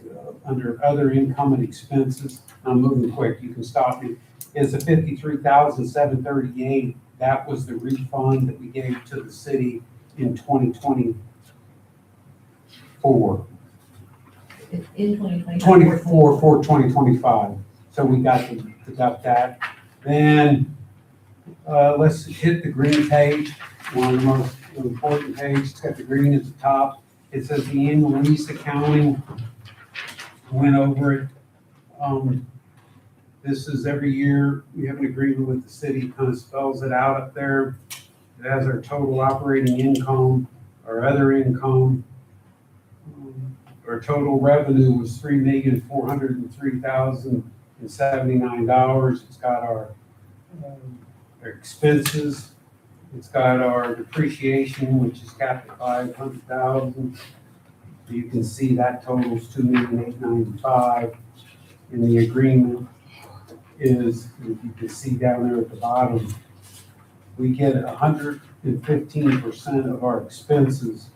under other income and expenses, I'm moving quick, you can stop me, is a $53,738. That was the refund that we gave to the city in 2024. In 2024. 24 for 2025. So we got that. Then, let's hit the green page, one of the most important pages. It's got the green at the top. It says the annual lease accounting. Went over it. This is every year, we have an agreement with the city, kind of spells it out up there. It has our total operating income, our other income. Our total revenue was $3,403,079. It's got our expenses. It's got our depreciation, which is capped at $500,000. You can see that totals $2,895,000. And the agreement is, if you can see down there at the bottom, we get 115% of our expenses.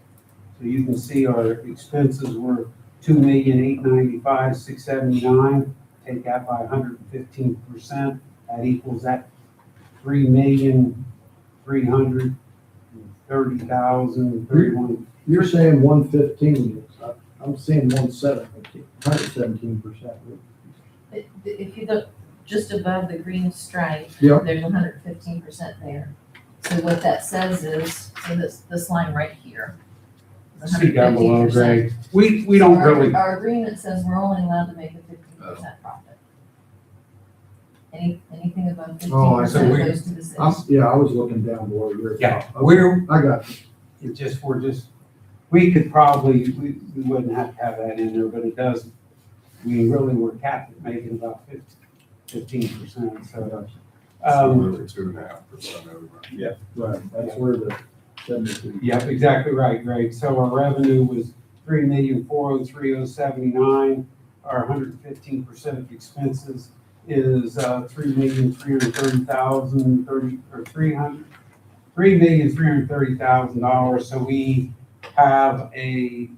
So you can see our expenses were $2,895,679. Take that by 115%. That equals that $3,330,031. You're saying 115, I'm seeing 117%. If you look just above the green stripe, Yep. there's 115% there. So what that says is, so this line right here. is See down below, 115%. Greg. We don't Our- really, Our agreement says we're only allowed to make a 15% profit. Anything above Oh, I see. 15% goes to the city. Yeah, I was looking down below your. yeah, I got you. we could probably, we wouldn't have to have that in there, but it does. We really were capped at making about 15%, so. Really 2.5% over. Right, that's where the 72. Yep, exactly right, Greg. So our revenue was $3,403,079. Our 115% of expenses is $3,330,000. So we have a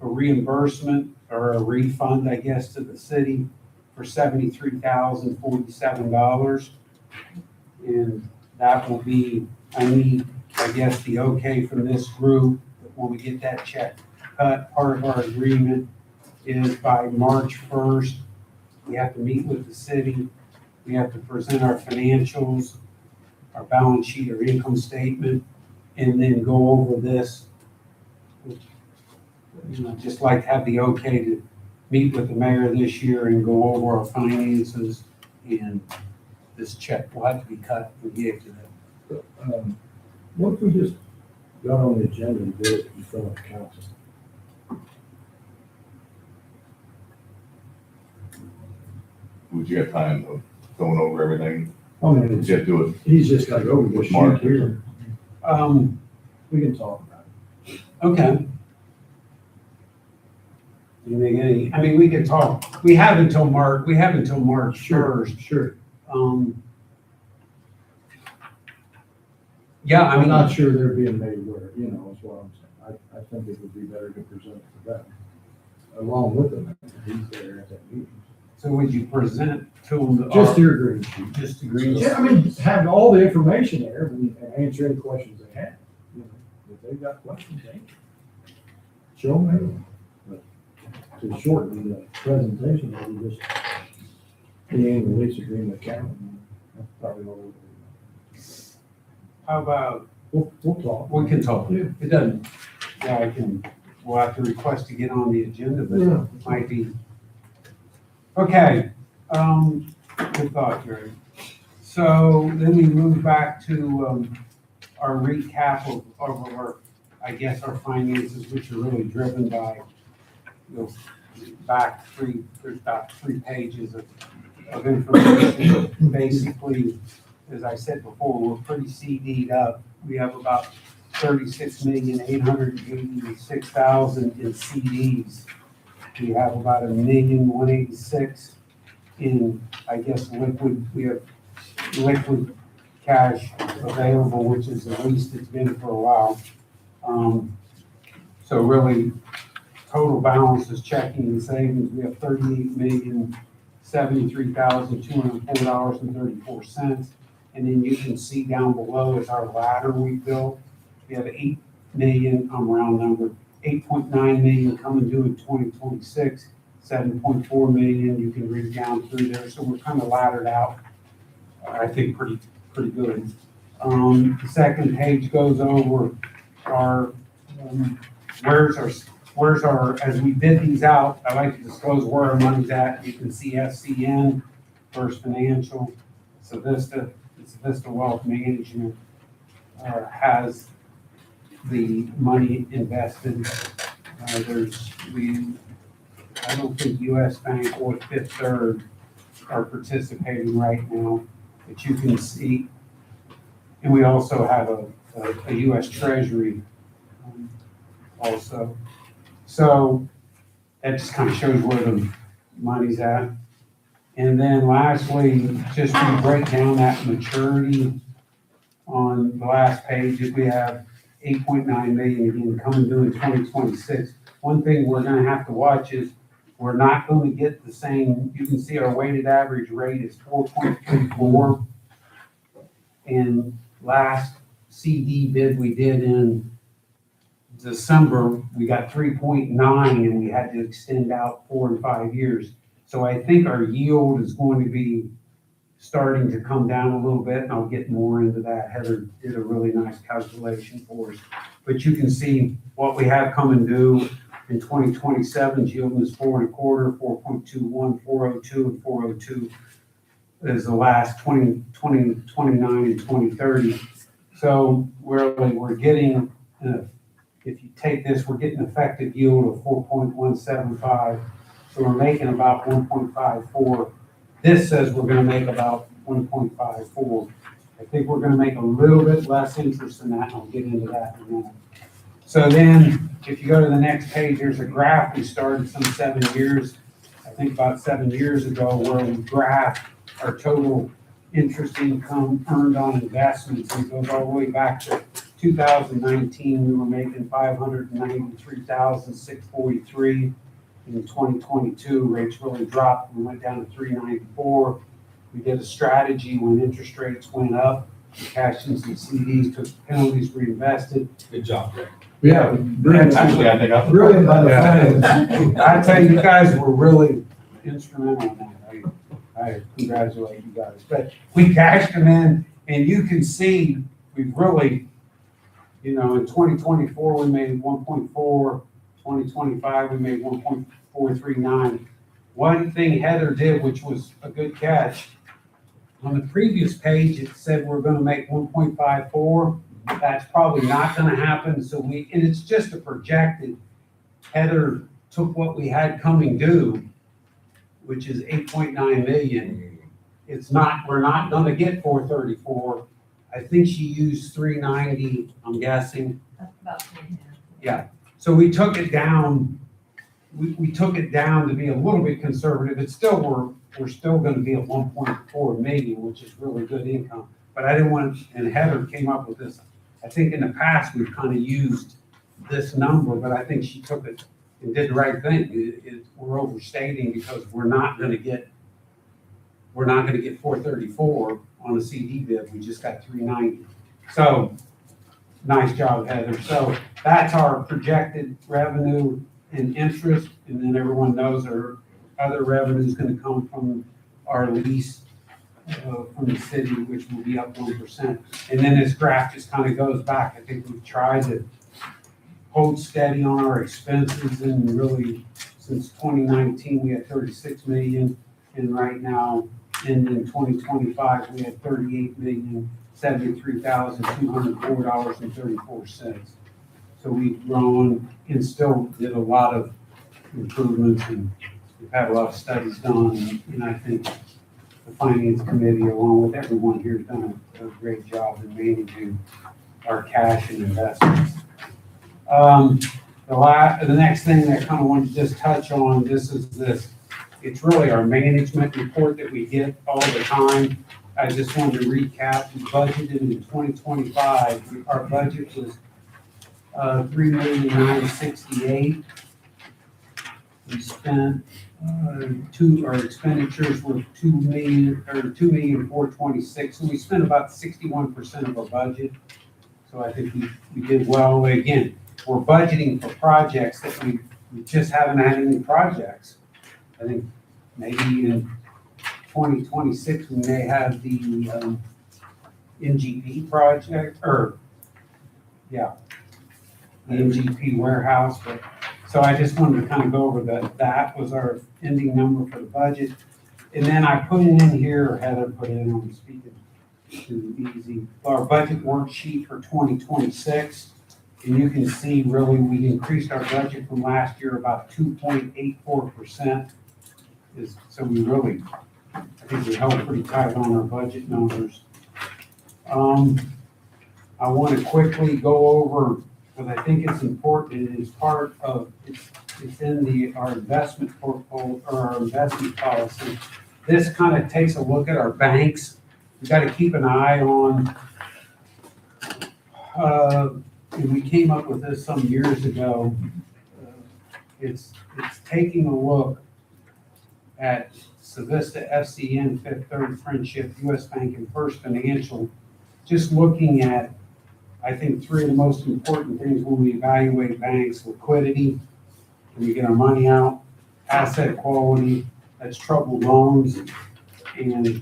reimbursement or a refund, I guess, to the city for $73,047. And that will be, I need, I guess, the okay from this group, that when we get that check cut, part of our agreement is by March 1st, we have to meet with the city, we have to present our financials, our balance sheet, our income statement, and then go over this. Just like to have the okay to meet with the mayor this year and go over our finances, and this check will have to be cut and give to them. What if we just got on the agenda and did it in front of the council? Would you have time of going over everything? I mean, Would you have to do it he's just gotta go over this with Mark? sheet here. We can talk about it. Okay. You make any, I mean, we can talk, we have until March 1st. Sure. Yeah, I I'm mean, not sure they're being made aware, is what I'm saying. I think it would be better to present it to them, along with them. He's there at that meeting. so would you present to them? Just your green sheet. Just the green. Yeah, I mean, have all the information there and answer any questions they have. If they've got questions, they show them. But to shorten the presentation, we just, the annual lease agreement account, that's probably all we'll do. How about, We'll talk. we can talk, Yeah. it doesn't, yeah, we'll have to request to get on the agenda, but Yeah. it might be. Okay, good thought, Jerry. So then we move back to, our recap of our, I guess, our finances, which are really driven by, there's about 3 pages of information. Basically, as I said before, we're pretty CD'd up. We have about 36,886,000 in CDs. We have about 1,186,000 in, I guess, liquid. We have liquid cash available, which is the least it's been for a while. So really, total balance is checking and savings. We have $38,073,204.34. And then you can see down below is our ladder we built. We have 8 million, round number, 8.9 million coming due in 2026, 7.4 million. You can read down through there. So we're kind of laddered out, I think pretty good. The second page goes over our, where's our, as we bid these out, I like to disclose where our money's at. You can see FCN, First Financial, Savista, Savista Wealth Management has the money invested. I don't think US Bank or Fifth Third are participating right now, but you can see. And we also have a US Treasury also. So that just kind of shows where the money's at. And then lastly, just to break down that maturity on the last page, if we have 8.9 million again coming due in 2026. One thing we're gonna have to watch is we're not going to get the same, you can see our weighted average rate is 4.34. And last CD bid we did in December, we got 3.9 and we had to extend out 4 and 5 years. So I think our yield is going to be starting to come down a little bit, and I'll get more into that. Heather did a really nice calculation for us. But you can see what we have coming due in 2027, yield is 4.25, 4.21, 402, and 402 is the last 2029 and 2030. So we're getting, if you take this, we're getting effective yield of 4.175. So we're making about 1.54. This says we're gonna make about 1.54. I think we're gonna make a little bit less interest than that, and I'll get into that in a minute. So then, if you go to the next page, there's a graph we started some 7 years, I think about 7 years ago, where we graphed our total interest income earned on investments. And it goes all the way back to 2019, we were making 593,643. In 2022, rates really dropped. We went down to 394. We did a strategy when interest rates went up. We cashed in some CDs, took penalties, reinvested. Good job, Rick. Yeah. Actually, I think I. Brilliant by the fans. I tell you, you guys were really instrumental in that. I congratulate you guys. But we cashed them in, and you can see we've really, in 2024, we made 1.4. 2025, we made 1.439. One thing Heather did, which was a good catch, on the previous page, it said we're gonna make 1.54. That's probably not gonna happen, and it's just a projected. Heather took what we had coming due, which is 8.9 million. We're not gonna get 434. I think she used 390, I'm guessing. That's about 3.5. Yeah. So we took it down, we took it down to be a little bit conservative. It's still, we're still gonna be at 1.4 million, which is really good income. But I didn't want, and Heather came up with this. I think in the past, we've kind of used this number, but I think she took it and did the right thing. We're overstating because we're not gonna get 434 on a CD bid. We just got 390. So, nice job, Heather. So that's our projected revenue and interest, and then everyone knows our other revenue is gonna come from our lease from the city, which will be up 1%. And then this graph just kind of goes back. I think we've tried to hold steady on our expenses, and really, since 2019, we had 36 million, and right now, and in 2025, we had $38,073,204.34. So we've grown and still did a lot of improvements, and we've had a lot of studies done, and I think the finance committee, along with everyone here, has done a great job in managing our cash and investments. The next thing that I kind of wanted to just touch on, it's really our management report that we get all the time. I just wanted to recap, we budgeted in 2025, our budget was $3,968,000. We spent our expenditures were $2,426,000. So we spent about 61% of our budget. So I think we did well. Again, we're budgeting for projects that we just haven't had any projects. I think maybe in 2026 we may have the NGP project, the NGP warehouse. But so I just wanted to kind of go over that was our ending number for the budget. And then I put it in here, or Heather put it in, I'm speaking too easy, our budget worksheet for 2026. And you can see really we increased our budget from last year about 2.84%. So we really, I think we held pretty tight on our budget numbers. I want to quickly go over, because I think it's important, it is part of, it's in our investment portfolio, or our investment policy. This kind of takes a look at our banks. We got to keep an eye on, and we came up with this some years ago. It's taking a look at Civista, FCN, Fifth Third, Friendship, US Bank, and First Financial. Just looking at, I think, three of the most important things when we evaluate banks: liquidity, can we get our money out? Asset quality, that's troubled loans, and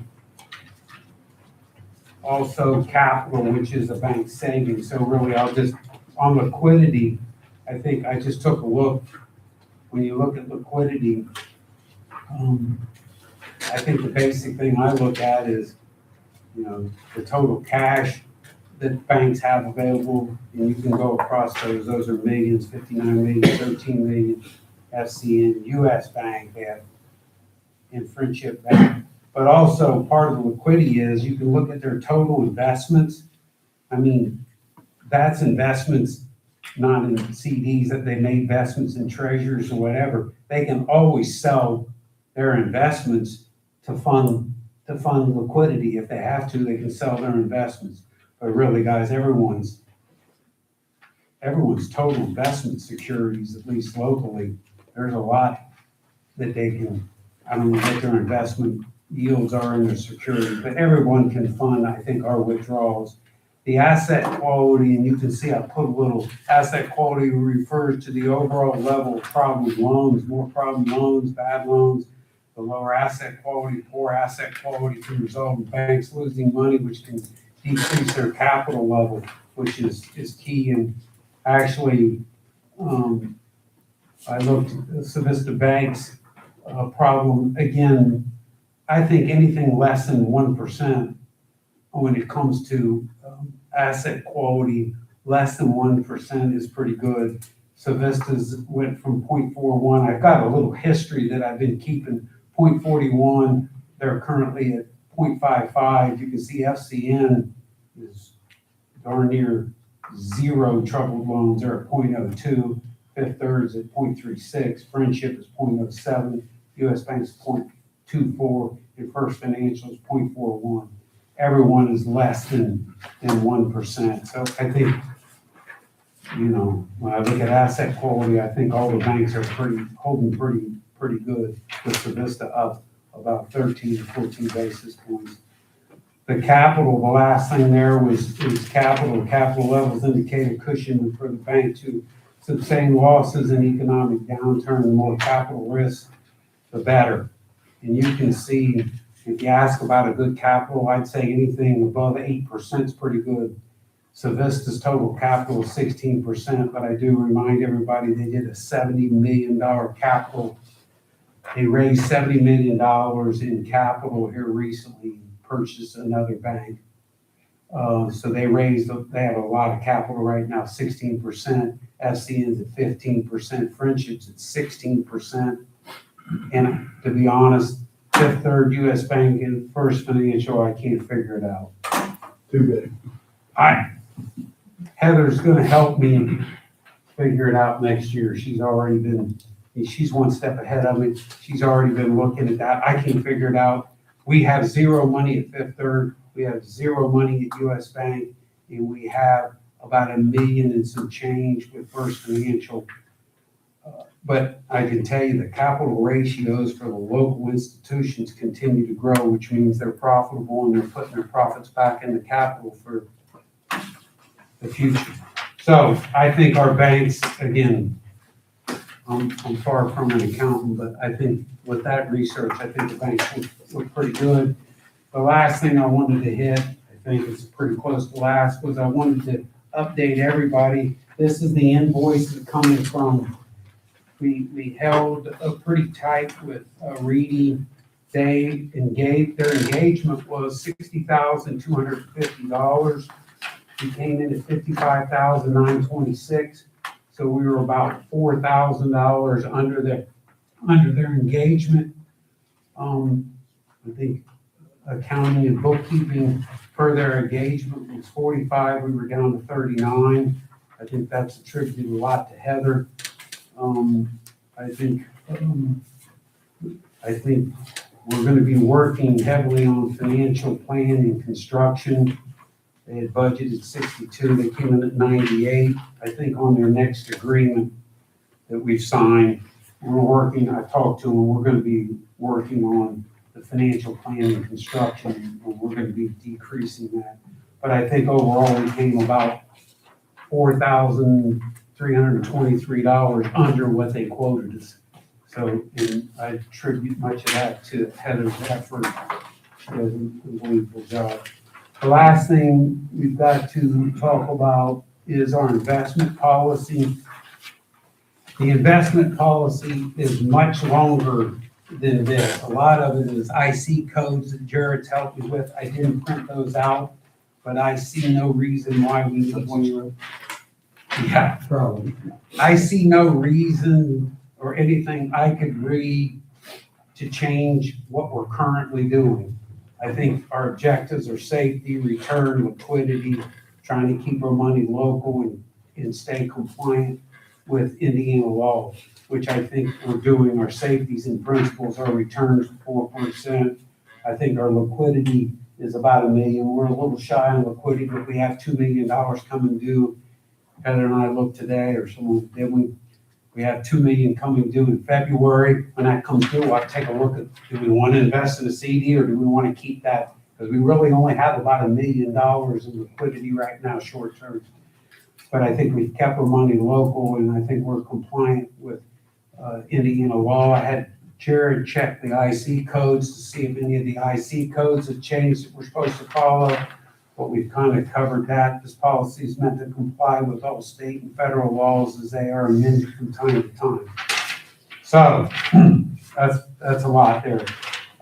also capital, which is a bank savings. So really, on liquidity, I think I just took a look. When you look at liquidity, I think the basic thing I look at is, the total cash that banks have available, and you can go across those. Those are millions, 59 million, 13 million, FCN, US Bank, and Friendship Bank. But also part of the liquidity is you can look at their total investments. I mean, that's investments, not in CDs, that they made investments in treasuries or whatever. They can always sell their investments to fund liquidity. If they have to, they can sell their investments. But really, guys, everyone's total investment securities, at least locally, there's a lot that they can, I don't know what their investment yields are in their security, but everyone can fund, I think, our withdrawals. The asset quality, and you can see I put a little asset quality refers to the overall level of problem loans, more problem loans, bad loans. The lower asset quality, poor asset quality can result in banks losing money, which can decrease their capital level, which is key. And actually, I looked at Civista Bank's problem. Again, I think anything less than 1% when it comes to asset quality, less than 1% is pretty good. Civista's went from 0.41. I've got a little history that I've been keeping. 0.41, they're currently at 0.55. You can see FCN is darn near zero troubled loans. They're at 0.02. Fifth Third's at 0.36. Friendship is 0.07. US Bank's 0.24. And First Financial is 0.41. Everyone is less than 1%. So I think, when I look at asset quality, I think all the banks are holding pretty good, with Civista up about 13 to 14 basis points. The capital, the last thing there was capital. Capital levels indicate a cushion for the bank to sustain losses in economic downturn. The more capital risk, the better. And you can see, if you ask about a good capital, I'd say anything above 8% is pretty good. Civista's total capital is 16%, but I do remind everybody they did a $70 million capital They raised $70 million in capital here recently, purchased another bank. So they have a lot of capital right now, 16%, FCN's at 15%, Friendship's at 16%. And to be honest, Fifth Third, US Bank, and First Financial, I can't figure it out. Too big. Heather's gonna help me figure it out next year. She's one step ahead of me. She's already been looking at that. I can't figure it out. We have zero money at Fifth Third. We have zero money at US Bank, and we have about $1 million and some change with First Financial. But I can tell you the capital ratios for the local institutions continue to grow, which means they're profitable and they're putting their profits back in the capital for the future. So I think our banks, again, I'm far from an accountant, but I think with that research, I think the banks look pretty good. The last thing I wanted to hit, I think it's pretty close to last, was I wanted to update everybody. This is the invoice coming from, we held pretty tight with Reedy. Their engagement was $60,250. We came in at $55,926. So we were about $4,000 under their engagement. I think accounting and bookkeeping per their engagement was 45. We were down to 39. I think that's attributed a lot to Heather. I think we're going to be working heavily on financial planning and construction. They had budgeted 62, they came in at 98. I think on their next agreement that we've signed, I talked to them, we're going to be working on the financial planning and construction, and we're going to be decreasing that. But I think overall we came about $4,323 under what they quoted us. So, and I attribute much of that to Heather's effort. She does an unbelievable job. The last thing we've got to talk about is our investment policy. The investment policy is much longer than this. A lot of it is IC codes that Jared's helped me with. I didn't print those out, but I see no reason why we need one. Yeah, Probably. I see no reason or anything I could read to change what we're currently doing. I think our objectives are safety, return, liquidity, trying to keep our money local and stay compliant with Indiana law, which I think we're doing. Our safeties and principles, our returns 4%. I think our liquidity is about $1 million. We're a little shy on liquidity, but we have $2 million coming due. Heather and I looked today, or someone did, we have $2 million coming due in February. When that comes due, I'll take a look at, do we want to invest in a CD or do we want to keep that? Because we really only have about $1 million in liquidity right now, short term. But I think we've kept our money local, and I think we're compliant with Indiana law. I had Jared check the IC codes to see if any of the IC codes have changed that we're supposed to follow. But we've kind of covered that. This policy is meant to comply with all state and federal laws as they are amended from time to time. So that's a lot there.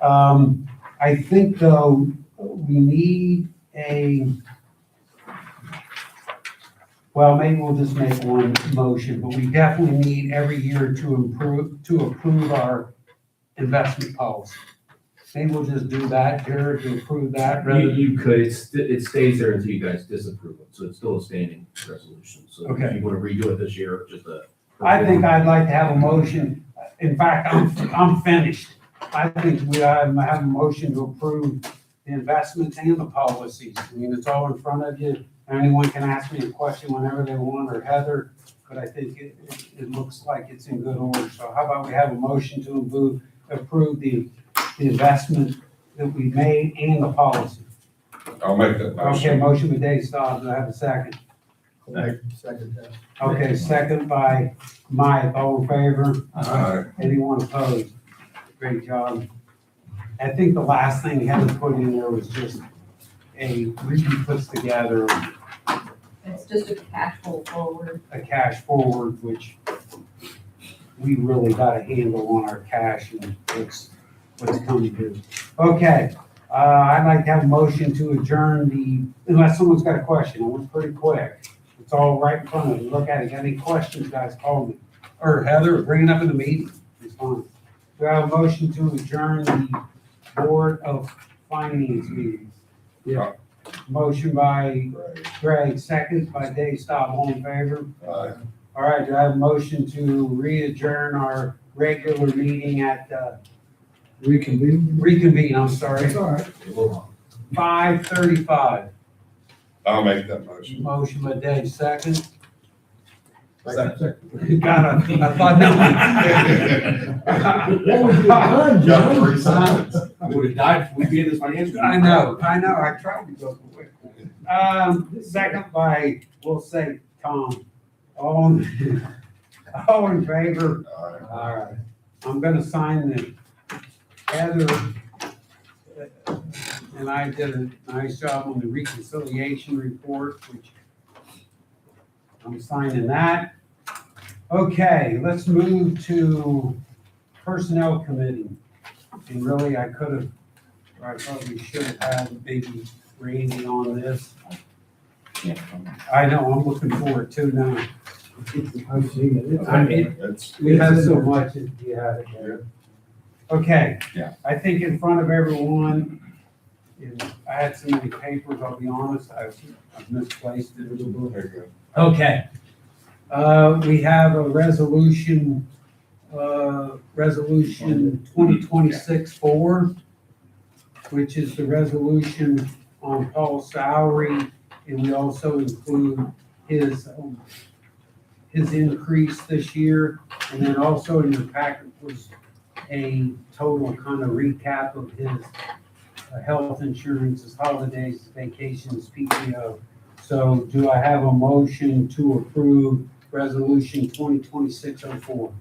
I think though we need maybe we'll just make one motion, but we definitely need every year to approve our investment policy. Maybe we'll just do that, Jared, to approve that rather than. You could, it stays there until you guys disapprove it, so it's still a standing resolution. So Okay. if you want to redo it this year, just I think I'd like to have a motion. In fact, I'm finished. I think we have a motion to approve the investments and the policies. I mean, it's all in front of you. Anyone can ask me a question whenever they want, or Heather, but I think it looks like it's in good order. So how about we have a motion to approve the investment that we made and the policy? I'll make that Okay, motion. motion with Dave Stobbs. Do I have a second? Second that. Okay, second by Mike. All in favor? Anyone opposed? Great job. I think the last thing Heather put in there was just Reedy puts together It's just a cash flow forward. a cash forward, which we really got a handle on our cash and what's coming due. Okay, I'd like to have a motion to adjourn unless someone's got a question, I went pretty quick. It's all right in front of you, look at it, got any questions, guys, call me. Or Heather, bring it up in the meeting, it's fine. Do I have a motion to adjourn the Board of Finance meeting? Yeah. Motion by Right. Greg, second by Dave Staub, all in favor? Aye. All right, do I have a motion to re-adjourn our regular meeting at, reconvene, I'm sorry, It's all right. 5:35. I'll make that motion. Motion by Dave, second. Second. Got it, I thought What was your time, Got John? 3 seconds. We would have died if we'd be in this financial. I know, I tried to go quick. Second by, we'll say, Tom. All in favor? Aye. All right, I'm gonna sign the Heather, and I did a nice job on the reconciliation report, which I'm signing that. Okay, let's move to Personnel Committee. And really, I probably should have had maybe Randy on this. Yeah. I know, I'm looking forward to now. I've seen it. I mean, It's, we have so much, if you had it there. Okay. Yeah. I think in front of everyone, and I had so many papers, I'll be honest, I've misplaced it. very good. Okay. We have a resolution 2026-4, which is the resolution on Paul's salary, and we also include his increase this year. And then also in your packet was a total kind of recap of his health insurance, his holidays, his vacations, PTO. So do I have a motion to approve resolution 2026-04?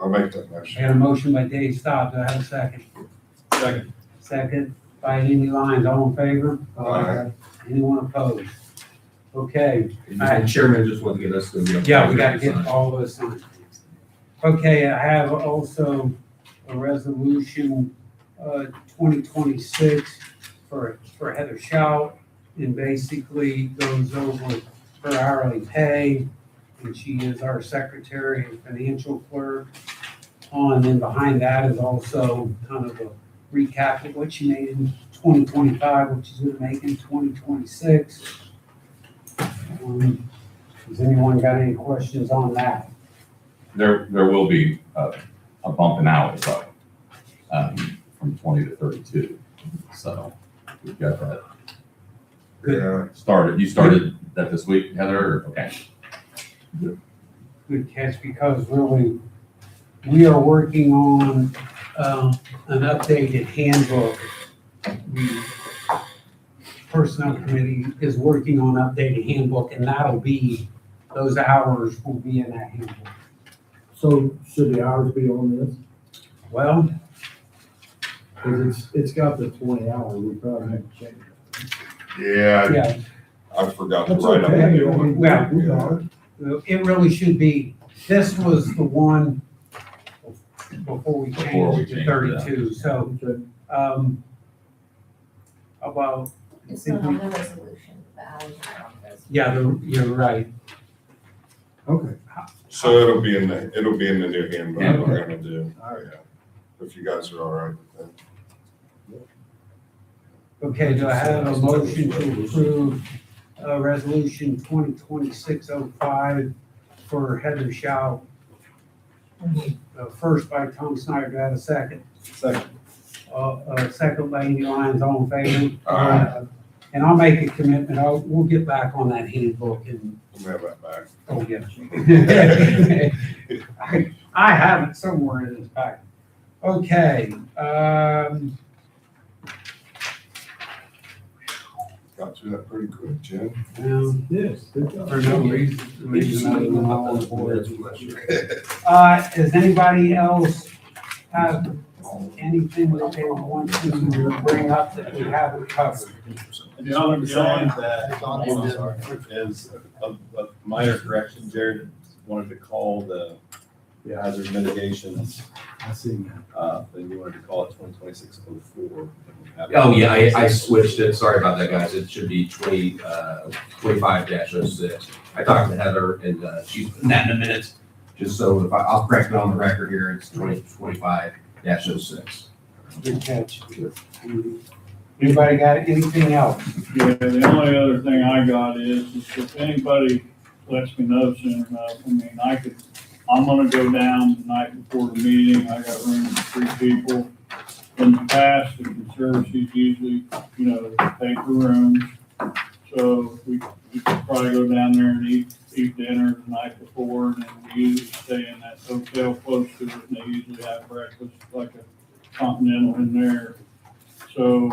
I'll make that I motion. got a motion by Dave Stobb. Do I have a second? Second. Second by Andy Lyons. All in favor? Aye. Anyone opposed? Okay. And Chairman just wanted to get us to. Yeah, we gotta get all those signed. Okay, I have also a resolution, 2026 for Heather Shout, and basically goes over her hourly pay, and she is our secretary and financial clerk. And then behind that is also kind of a recap of what she made in 2025, what she's gonna make in 2026. Has anyone got any questions on that? There will be a bump in hours though, from 20 to 32. So we've got that Yeah, started. You started that this week, Heather? Or- Okay. Good catch, because really, we are working on an updated handbook. The Personnel Committee is working on updated handbook, and those hours will be in that handbook. So should the hours be on this? Well, Because it's got the 20 hours, we probably have to change it. yeah, yeah, I forgot to That's write up okay. the I new one. mean, Well, we got it. it really should be, this was the one before we changed it to 32, so, Okay. about, I It's think not on we, the resolution, the hours are on this. yeah, you're right. Okay. So it'll be in the new handbook we're gonna do. Yeah. If you guys are all right with that. Okay, do I have a motion to approve, resolution 2026-05 for Heather Shaw? First by Tom Snyder, do I have a second? Second. Second by Andy Lyons, all in favor? Aye. And I'll make a commitment, we'll get back on that handbook and, We'll have that back. oh, yeah. I have it somewhere in this packet. Okay, Got through that pretty quick, Jim. Yes, good job. for no reason other than I'm on the board. Does anybody else have anything that they want to bring up that we haven't covered? The only thing that is a minor correction, Jared wanted to call the Yeah, hazard mitigations, I see. then you wanted to call it 2026-04. Oh, yeah, I switched it. Sorry about that, guys. It should be 25-06. I talked to Heather and she's putting that in a minute, just so if I'll correct it on the record here, it's 2025-06. Good catch. Anybody got anything else? Yeah, the only other thing I got is if anybody lets me know soon enough, I mean, I'm gonna go down the night before the meeting, I got room for 3 people. In the past, the conservancies usually, pay for rooms, so we could probably go down there and eat dinner the night before, and then we usually stay in that hotel close to it, and they usually have breakfast, like a continental in there. So,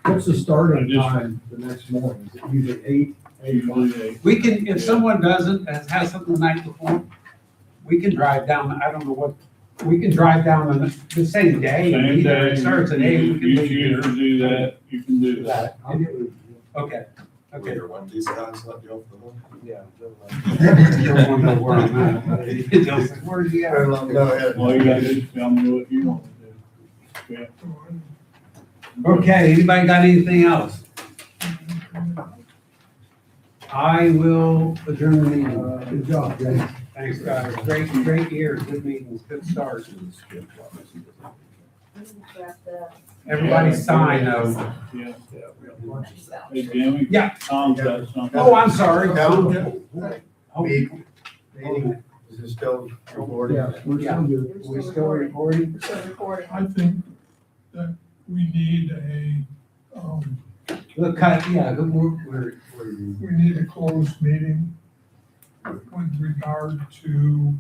What's the starting Just- time the next morning? Is it usually 8? usually they, We can, if someone doesn't, has something the night before, we can drive down, I don't know what, we can drive down on the same day. same Either day, it starts at 8, we you can leave here. usually do that, you can do that. I'll get with you. Okay, okay. Your one decent guys let you off the hook. Yeah. Don't want to know where I'm at. Where do you at? Go ahead. All you gotta do is tell me what you want to do. Yeah. Okay, anybody got anything else? I will adjourn the meeting. Good job, James. Thanks, guys. Great year, good meetings, good start. Everybody sign those. Yeah. Hey, Jimmy? Yeah. Tom's got something. Oh, I'm sorry. Oh, Meeting is it still recording? Yeah, we're still good. we still recording? We're still recording. I think that we need Look, yeah, we're. we need a closed meeting with regard to,